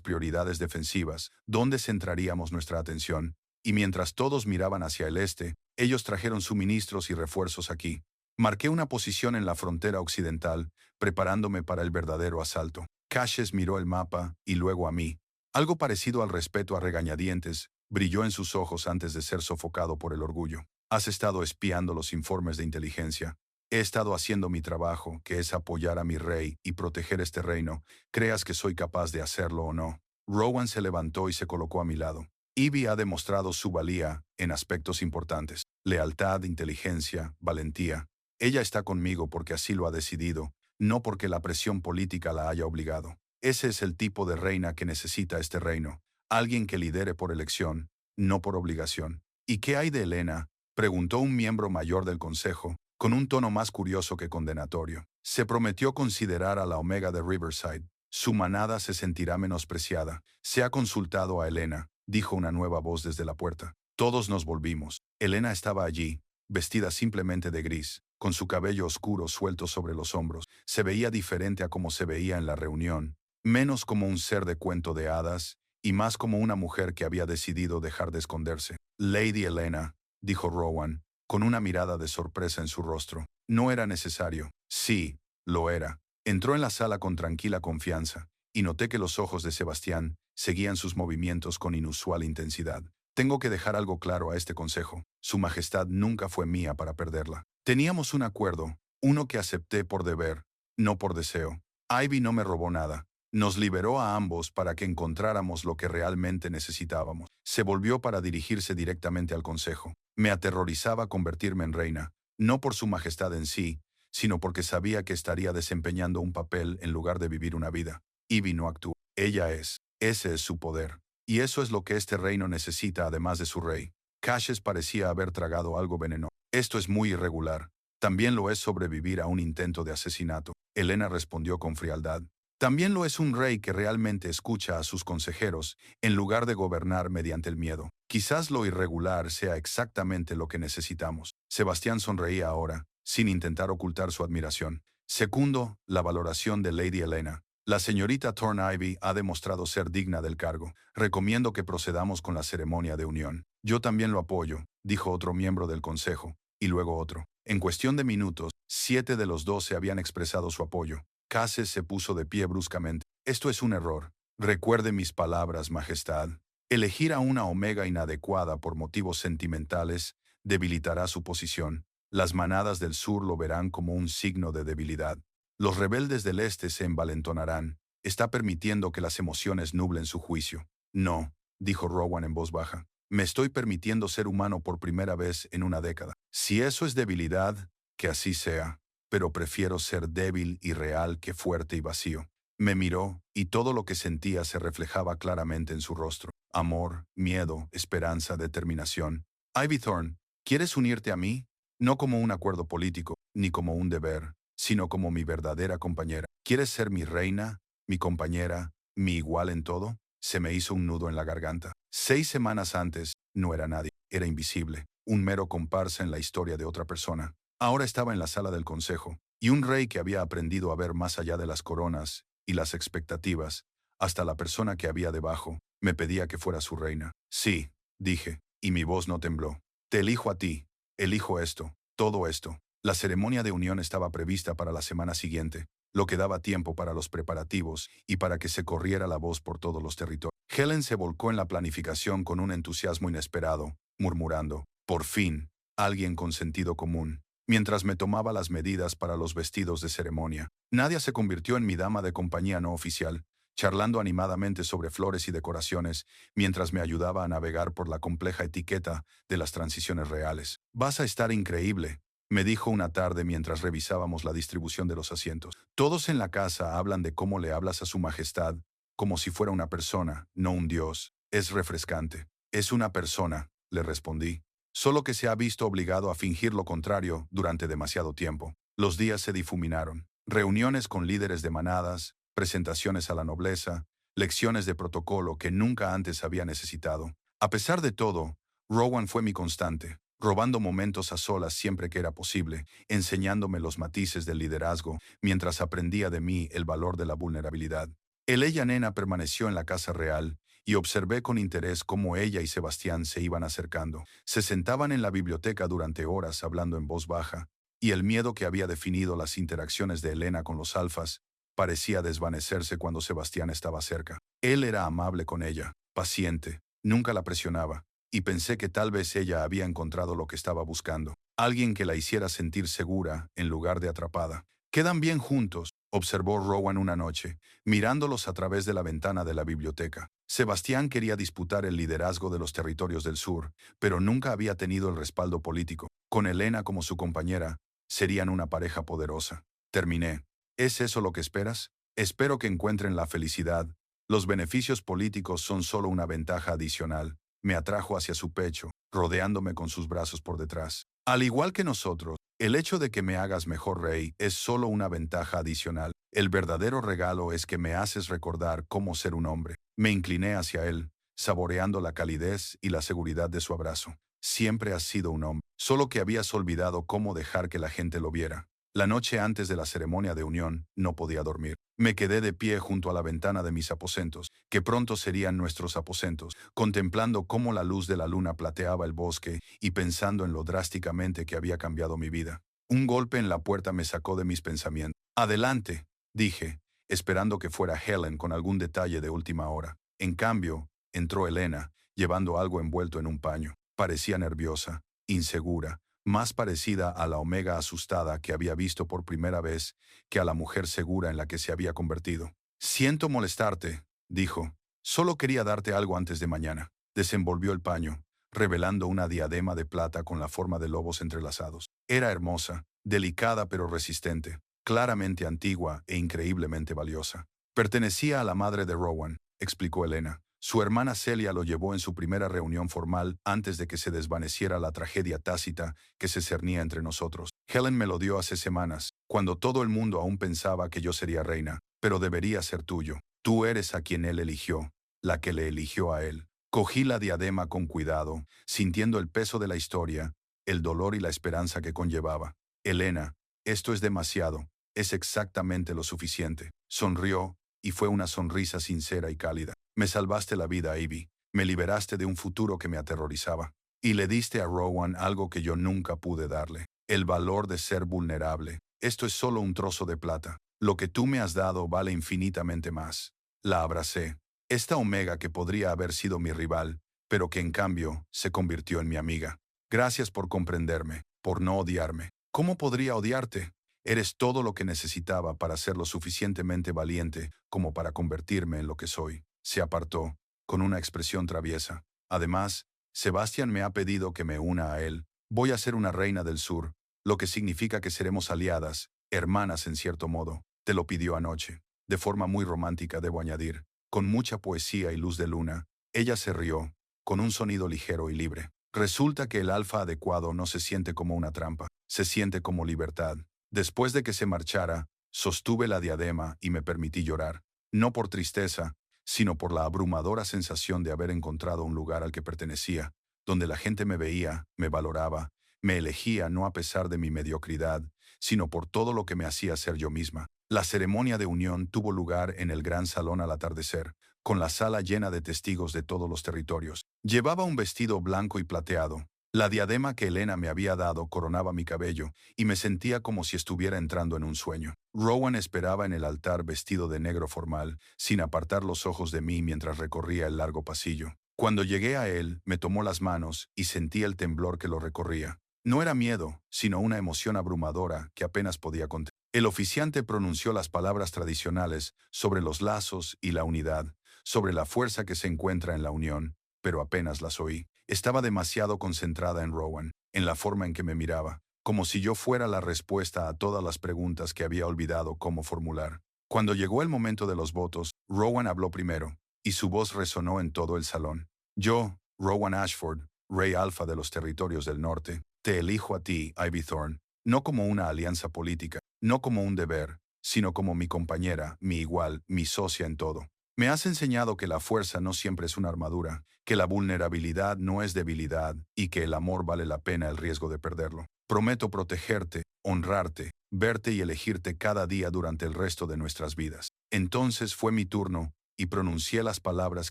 prioridades defensivas, dónde centraríamos nuestra atención. Y mientras todos miraban hacia el este, ellos trajeron suministros y refuerzos aquí. Marqué una posición en la frontera occidental, preparándome para el verdadero asalto. Cassius miró el mapa y luego a mí. Algo parecido al respeto a regañadientes brilló en sus ojos antes de ser sofocado por el orgullo. Has estado espiando los informes de inteligencia. He estado haciendo mi trabajo, que es apoyar a mi rey y proteger este reino, creas que soy capaz de hacerlo o no. Rowan se levantó y se colocó a mi lado. Ivy ha demostrado su valía en aspectos importantes. Lealtad, inteligencia, valentía. Ella está conmigo porque así lo ha decidido, no porque la presión política la haya obligado. Ese es el tipo de reina que necesita este reino. Alguien que lidere por elección, no por obligación. ¿Y qué hay de Elena?, preguntó un miembro mayor del consejo, con un tono más curioso que condenatorio. Se prometió considerar a la Omega de Riverside. Su manada se sentirá menospreciada. Se ha consultado a Elena, dijo una nueva voz desde la puerta. Todos nos volvimos. Elena estaba allí, vestida simplemente de gris, con su cabello oscuro suelto sobre los hombros. Se veía diferente a como se veía en la reunión, menos como un ser de cuento de hadas, y más como una mujer que había decidido dejar de esconderse. Lady Elena, dijo Rowan, con una mirada de sorpresa en su rostro. No era necesario. Sí, lo era. Entró en la sala con tranquila confianza, y noté que los ojos de Sebastián seguían sus movimientos con inusual intensidad. Tengo que dejar algo claro a este consejo. Su Majestad nunca fue mía para perderla. Teníamos un acuerdo, uno que acepté por deber, no por deseo. Ivy no me robó nada. Nos liberó a ambos para que encontráramos lo que realmente necesitábamos. Se volvió para dirigirse directamente al consejo. Me aterrorizaba convertirme en reina, no por su majestad en sí, sino porque sabía que estaría desempeñando un papel en lugar de vivir una vida. Ivy no actúa. Ese es su poder. Y eso es lo que este reino necesita además de su rey. Cassius parecía haber tragado algo venenoso. Esto es muy irregular. También lo es sobrevivir a un intento de asesinato. Helena respondió con frialdad. También lo es un rey que realmente escucha a sus consejeros, en lugar de gobernar mediante el miedo. Quizás lo irregular sea exactamente lo que necesitamos. Sebastián sonreía ahora, sin intentar ocultar su admiración. Segundo, la valoración de Lady Helena. La señorita Thorn-Ivy ha demostrado ser digna del cargo. Recomiendo que procedamos con la ceremonia de unión. Yo también lo apoyo, dijo otro miembro del consejo, y luego otro. En cuestión de minutos, 7 de los 12 habían expresado su apoyo. Cassius se puso de pie bruscamente. Esto es un error. Recuerde mis palabras, Majestad. Elegir a una Omega inadecuada por motivos sentimentales debilitará su posición. Las manadas del sur lo verán como un signo de debilidad. Los rebeldes del este se envalentonarán. Está permitiendo que las emociones nublen su juicio. No, dijo Rowan en voz baja. Me estoy permitiendo ser humano por primera vez en una década. Si eso es debilidad, que así sea. Pero prefiero ser débil y real que fuerte y vacío. Me miró, y todo lo que sentía se reflejaba claramente en su rostro. Amor, miedo, esperanza, determinación. Ivy Thorn, ¿quieres unirte a mí? No como un acuerdo político, ni como un deber, sino como mi verdadera compañera. ¿Quieres ser mi reina, mi compañera, mi igual en todo? Se me hizo un nudo en la garganta. 6 semanas antes, no era nadie, era invisible, un mero comparsa en la historia de otra persona. Ahora estaba en la sala del consejo, y un rey que había aprendido a ver más allá de las coronas y las expectativas, hasta la persona que había debajo, me pedía que fuera su reina. Sí, dije, y mi voz no tembló. Te elijo a ti, elijo esto, todo esto. La ceremonia de unión estaba prevista para la semana siguiente, lo que daba tiempo para los preparativos y para que se corriera la voz por todos los territorios. Helen se volcó en la planificación con un entusiasmo inesperado, murmurando, por fin, alguien con sentido común. Mientras me tomaba las medidas para los vestidos de ceremonia, Nadia se convirtió en mi dama de compañía no oficial, charlando animadamente sobre flores y decoraciones, mientras me ayudaba a navegar por la compleja etiqueta de las transiciones reales. Vas a estar increíble, me dijo una tarde mientras revisábamos la distribución de los asientos. Todos en la casa hablan de cómo le hablas a su majestad, como si fuera una persona, no un dios. Es refrescante. Es una persona, le respondí. Solo que se ha visto obligado a fingir lo contrario durante demasiado tiempo. Los días se difuminaron. Reuniones con líderes de manadas, presentaciones a la nobleza, lecciones de protocolo que nunca antes había necesitado. A pesar de todo, Rowan fue mi constante, robando momentos a solas siempre que era posible, enseñándome los matices del liderazgo, mientras aprendía de mí el valor de la vulnerabilidad. Ella nena permaneció en la casa real, y observé con interés cómo ella y Sebastián se iban acercando. Se sentaban en la biblioteca durante horas hablando en voz baja, y el miedo que había definido las interacciones de Helena con los alfas parecía desvanecerse cuando Sebastián estaba cerca. Él era amable con ella, paciente, nunca la presionaba, y pensé que tal vez ella había encontrado lo que estaba buscando. Alguien que la hiciera sentir segura en lugar de atrapada. Quedan bien juntos, observó Rowan una noche, mirándolos a través de la ventana de la biblioteca. Sebastián quería disputar el liderazgo de los territorios del sur, pero nunca había tenido el respaldo político. Con Helena como su compañera, serían una pareja poderosa. Terminé. ¿Es eso lo que esperas? Espero que encuentren la felicidad. Los beneficios políticos son solo una ventaja adicional. Me atrajo hacia su pecho, rodeándome con sus brazos por detrás. Al igual que nosotros, el hecho de que me hagas mejor rey es solo una ventaja adicional. El verdadero regalo es que me haces recordar cómo ser un hombre. Me incliné hacia él, saboreando la calidez y la seguridad de su abrazo. Siempre has sido un hombre, solo que habías olvidado cómo dejar que la gente lo viera. La noche antes de la ceremonia de unión, no podía dormir. Me quedé de pie junto a la ventana de mis aposentos, que pronto serían nuestros aposentos, contemplando cómo la luz de la luna plateaba el bosque y pensando en lo drásticamente que había cambiado mi vida. Un golpe en la puerta me sacó de mis pensamientos. Adelante, dije, esperando que fuera Helen con algún detalle de última hora. En cambio, entró Helena, llevando algo envuelto en un paño. Parecía nerviosa, insegura, más parecida a la Omega asustada que había visto por primera vez que a la mujer segura en la que se había convertido. Siento molestarte, dijo. Solo quería darte algo antes de mañana. Desenvolvió el paño, revelando una diadema de plata con la forma de lobos entrelazados. Era hermosa, delicada pero resistente, claramente antigua e increíblemente valiosa. Pertenecía a la madre de Rowan, explicó Elena. Su hermana Celia lo llevó en su primera reunión formal antes de que se desvaneciera la tragedia tácita que se cernía entre nosotros. Helen me lo dio hace semanas, cuando todo el mundo aún pensaba que yo sería reina, pero debería ser tuyo. Tú eres a quien él eligió, la que le eligió a él. Cogí la diadema con cuidado, sintiendo el peso de la historia, el dolor y la esperanza que conllevaba. Elena, esto es demasiado, es exactamente lo suficiente. Sonrió, y fue una sonrisa sincera y cálida. Me salvaste la vida, Ivy. Me liberaste de un futuro que me aterrorizaba. Y le diste a Rowan algo que yo nunca pude darle. El valor de ser vulnerable. Esto es solo un trozo de plata. Lo que tú me has dado vale infinitamente más. La abracé. Esta Omega que podría haber sido mi rival, pero que en cambio se convirtió en mi amiga. Gracias por comprenderme, por no odiarme. ¿Cómo podría odiarte? Eres todo lo que necesitaba para ser lo suficientemente valiente como para convertirme en lo que soy. Se apartó, con una expresión traviesa. Además, Sebastián me ha pedido que me una a él. Voy a ser una reina del sur, lo que significa que seremos aliadas, hermanas en cierto modo. Te lo pidió anoche. De forma muy romántica, debo añadir. Con mucha poesía y luz de luna. Ella se rió, con un sonido ligero y libre. Resulta que el alfa adecuado no se siente como una trampa, se siente como libertad. Después de que se marchara, sostuve la diadema y me permití llorar, no por tristeza, sino por la abrumadora sensación de haber encontrado un lugar al que pertenecía, donde la gente me veía, me valoraba, me elegía no a pesar de mi mediocridad, sino por todo lo que me hacía ser yo misma. La ceremonia de unión tuvo lugar en el gran salón al atardecer, con la sala llena de testigos de todos los territorios. Llevaba un vestido blanco y plateado. La diadema que Elena me había dado coronaba mi cabello, y me sentía como si estuviera entrando en un sueño. Rowan esperaba en el altar vestido de negro formal, sin apartar los ojos de mí mientras recorría el largo pasillo. Cuando llegué a él, me tomó las manos y sentí el temblor que lo recorría. No era miedo, sino una emoción abrumadora que apenas podía contener. El oficiante pronunció las palabras tradicionales sobre los lazos y la unidad, sobre la fuerza que se encuentra en la unión, pero apenas las oí. Estaba demasiado concentrada en Rowan, en la forma en que me miraba, como si yo fuera la respuesta a todas las preguntas que había olvidado cómo formular. Cuando llegó el momento de los votos, Rowan habló primero, y su voz resonó en todo el salón. Yo, Rowan Ashford, rey alfa de los territorios del norte, te elijo a ti, Ivy Thorne, no como una alianza política, no como un deber, sino como mi compañera, mi igual, mi socia en todo. Me has enseñado que la fuerza no siempre es una armadura, que la vulnerabilidad no es debilidad y que el amor vale la pena el riesgo de perderlo. Prometo protegerte, honrarte, verte y elegirte cada día durante el resto de nuestras vidas. Entonces fue mi turno, y pronuncié las palabras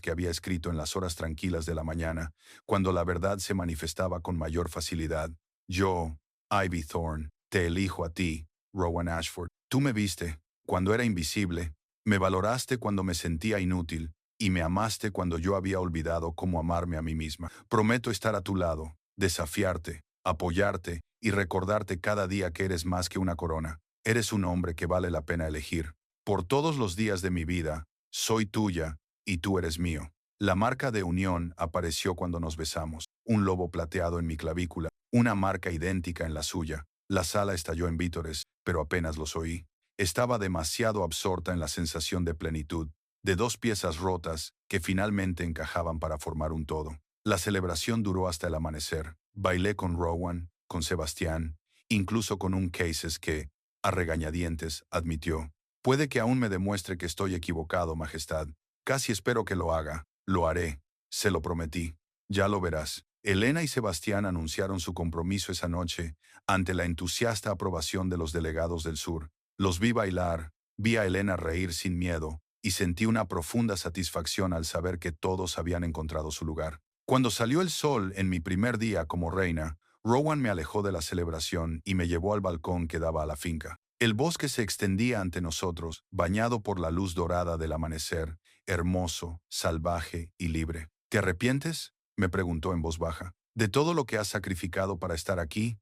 que había escrito en las horas tranquilas de la mañana, cuando la verdad se manifestaba con mayor facilidad. Yo, Ivy Thorne, te elijo a ti, Rowan Ashford. Tú me viste, cuando era invisible, me valoraste cuando me sentía inútil, y me amaste cuando yo había olvidado cómo amarme a mí misma. Prometo estar a tu lado, desafiarte, apoyarte y recordarte cada día que eres más que una corona. Eres un hombre que vale la pena elegir. Por todos los días de mi vida, soy tuya y tú eres mío. La marca de unión apareció cuando nos besamos. Un lobo plateado en mi clavícula, una marca idéntica en la suya. La sala estalló en vítores, pero apenas los oí. Estaba demasiado absorta en la sensación de plenitud, de dos piezas rotas que finalmente encajaban para formar un todo. La celebración duró hasta el amanecer. Bailé con Rowan, con Sebastián, incluso con un Cases que, a regañadientes, admitió. Puede que aún me demuestre que estoy equivocado, Majestad. Casi espero que lo haga. Lo haré. Se lo prometí. Ya lo verás. Elena y Sebastián anunciaron su compromiso esa noche ante la entusiasta aprobación de los delegados del sur. Los vi bailar, vi a Elena reír sin miedo, y sentí una profunda satisfacción al saber que todos habían encontrado su lugar. Cuando salió el sol en mi primer día como reina, Rowan me alejó de la celebración y me llevó al balcón que daba a la finca. El bosque se extendía ante nosotros, bañado por la luz dorada del amanecer, hermoso, salvaje y libre. ¿Te arrepientes?, me preguntó en voz baja. ¿De todo lo que has sacrificado para estar aquí?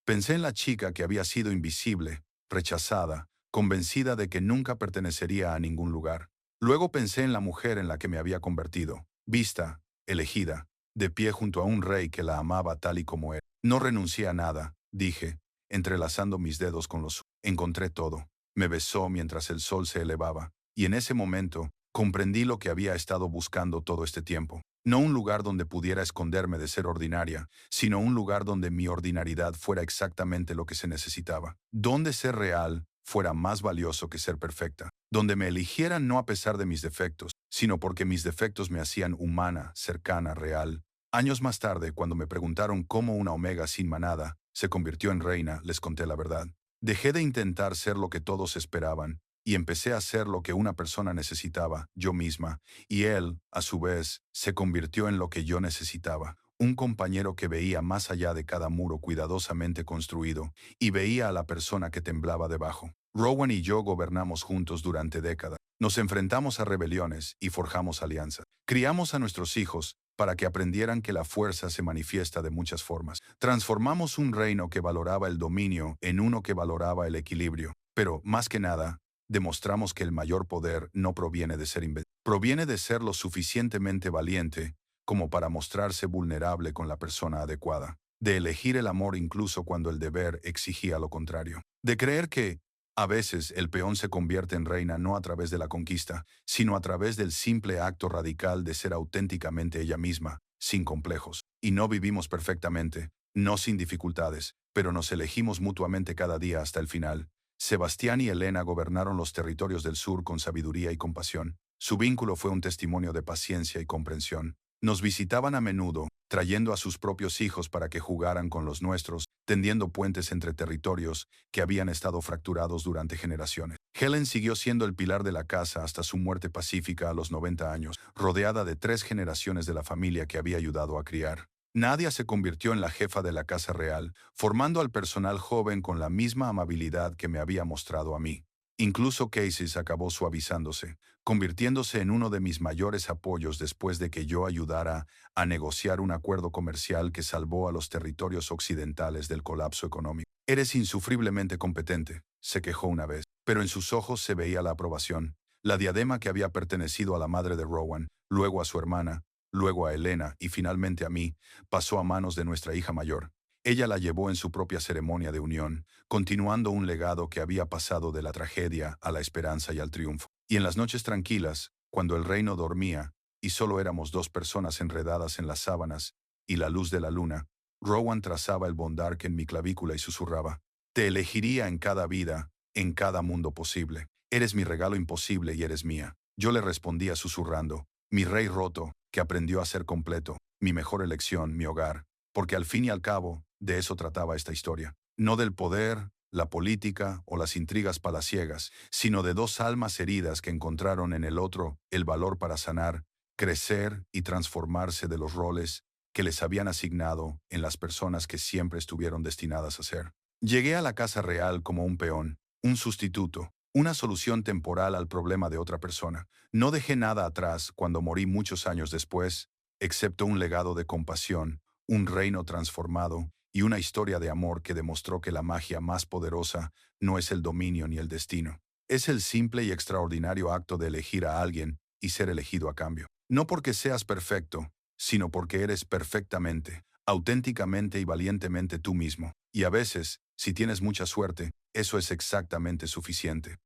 Pensé en la chica que había sido invisible, rechazada, convencida de que nunca pertenecería a ningún lugar. Luego pensé en la mujer en la que me había convertido, vista, elegida. de pie junto a un rey que la amaba tal y como era. No renuncié a nada, dije, entrelazando mis dedos con los suyos. Encontré todo. Me besó mientras el sol se elevaba, y en ese momento comprendí lo que había estado buscando todo este tiempo. No un lugar donde pudiera esconderme de ser ordinaria, sino un lugar donde mi ordinariedad fuera exactamente lo que se necesitaba. Donde ser real fuera más valioso que ser perfecta. Donde me eligieran no a pesar de mis defectos, sino porque mis defectos me hacían humana, cercana, real. Años más tarde, cuando me preguntaron cómo una omega sin manada se convirtió en reina, les conté la verdad. Dejé de intentar ser lo que todos esperaban y empecé a ser lo que una persona necesitaba, yo misma, y él, a su vez, se convirtió en lo que yo necesitaba. Un compañero que veía más allá de cada muro cuidadosamente construido y veía a la persona que temblaba debajo. Rowan y yo gobernamos juntos durante décadas. Nos enfrentamos a rebeliones y forjamos alianzas. Criamos a nuestros hijos para que aprendieran que la fuerza se manifiesta de muchas formas. Transformamos un reino que valoraba el dominio en uno que valoraba el equilibrio. Pero, más que nada, demostramos que el mayor poder no proviene de ser invencible. Proviene de ser lo suficientemente valiente como para mostrarse vulnerable con la persona adecuada. De elegir el amor incluso cuando el deber exigía lo contrario. De creer que, a veces, el peón se convierte en reina no a través de la conquista, sino a través del simple acto radical de ser auténticamente ella misma, sin complejos. Y no vivimos perfectamente, no sin dificultades, pero nos elegimos mutuamente cada día hasta el final. Sebastián y Elena gobernaron los territorios del sur con sabiduría y compasión. Su vínculo fue un testimonio de paciencia y comprensión. Nos visitaban a menudo, trayendo a sus propios hijos para que jugaran con los nuestros, tendiendo puentes entre territorios que habían estado fracturados durante generaciones. Helen siguió siendo el pilar de la casa hasta su muerte pacífica a los 90 años, rodeada de 3 generaciones de la familia que había ayudado a criar. Nadia se convirtió en la jefa de la casa real, formando al personal joven con la misma amabilidad que me había mostrado a mí. Incluso Casey acabó suavizándose, convirtiéndose en uno de mis mayores apoyos después de que yo ayudara a negociar un acuerdo comercial que salvó a los territorios occidentales del colapso económico. Eres insufriblemente competente, se quejó una vez, pero en sus ojos se veía la aprobación. La diadema que había pertenecido a la madre de Rowan, luego a su hermana, luego a Elena y finalmente a mí, pasó a manos de nuestra hija mayor. Ella la llevó en su propia ceremonia de unión, continuando un legado que había pasado de la tragedia a la esperanza y al triunfo. Y en las noches tranquilas, cuando el reino dormía, y solo éramos 2 personas enredadas en las sábanas, y la luz de la luna, Rowan trazaba el bondarque en mi clavícula y susurraba, «Te elegiría en cada vida, en cada mundo posible. Eres mi regalo imposible y eres mía». Yo le respondía susurrando, «Mi rey roto, que aprendió a ser completo, mi mejor elección, mi hogar». Porque al fin y al cabo, de eso trataba esta historia. No del poder, la política o las intrigas palaciegas, sino de 2 almas heridas que encontraron en el otro el valor para sanar, crecer y transformarse de los roles que les habían asignado en las personas que siempre estuvieron destinadas a ser. Llegué a la casa real como un peón, un sustituto, una solución temporal al problema de otra persona. No dejé nada atrás cuando morí muchos años después, excepto un legado de compasión, un reino transformado y una historia de amor que demostró que la magia más poderosa no es el dominio ni el destino. Es el simple y extraordinario acto de elegir a alguien y ser elegido a cambio. No porque seas perfecto, sino porque eres perfectamente, auténticamente y valientemente tú mismo. Y a veces, si tienes mucha suerte, eso es exactamente suficiente.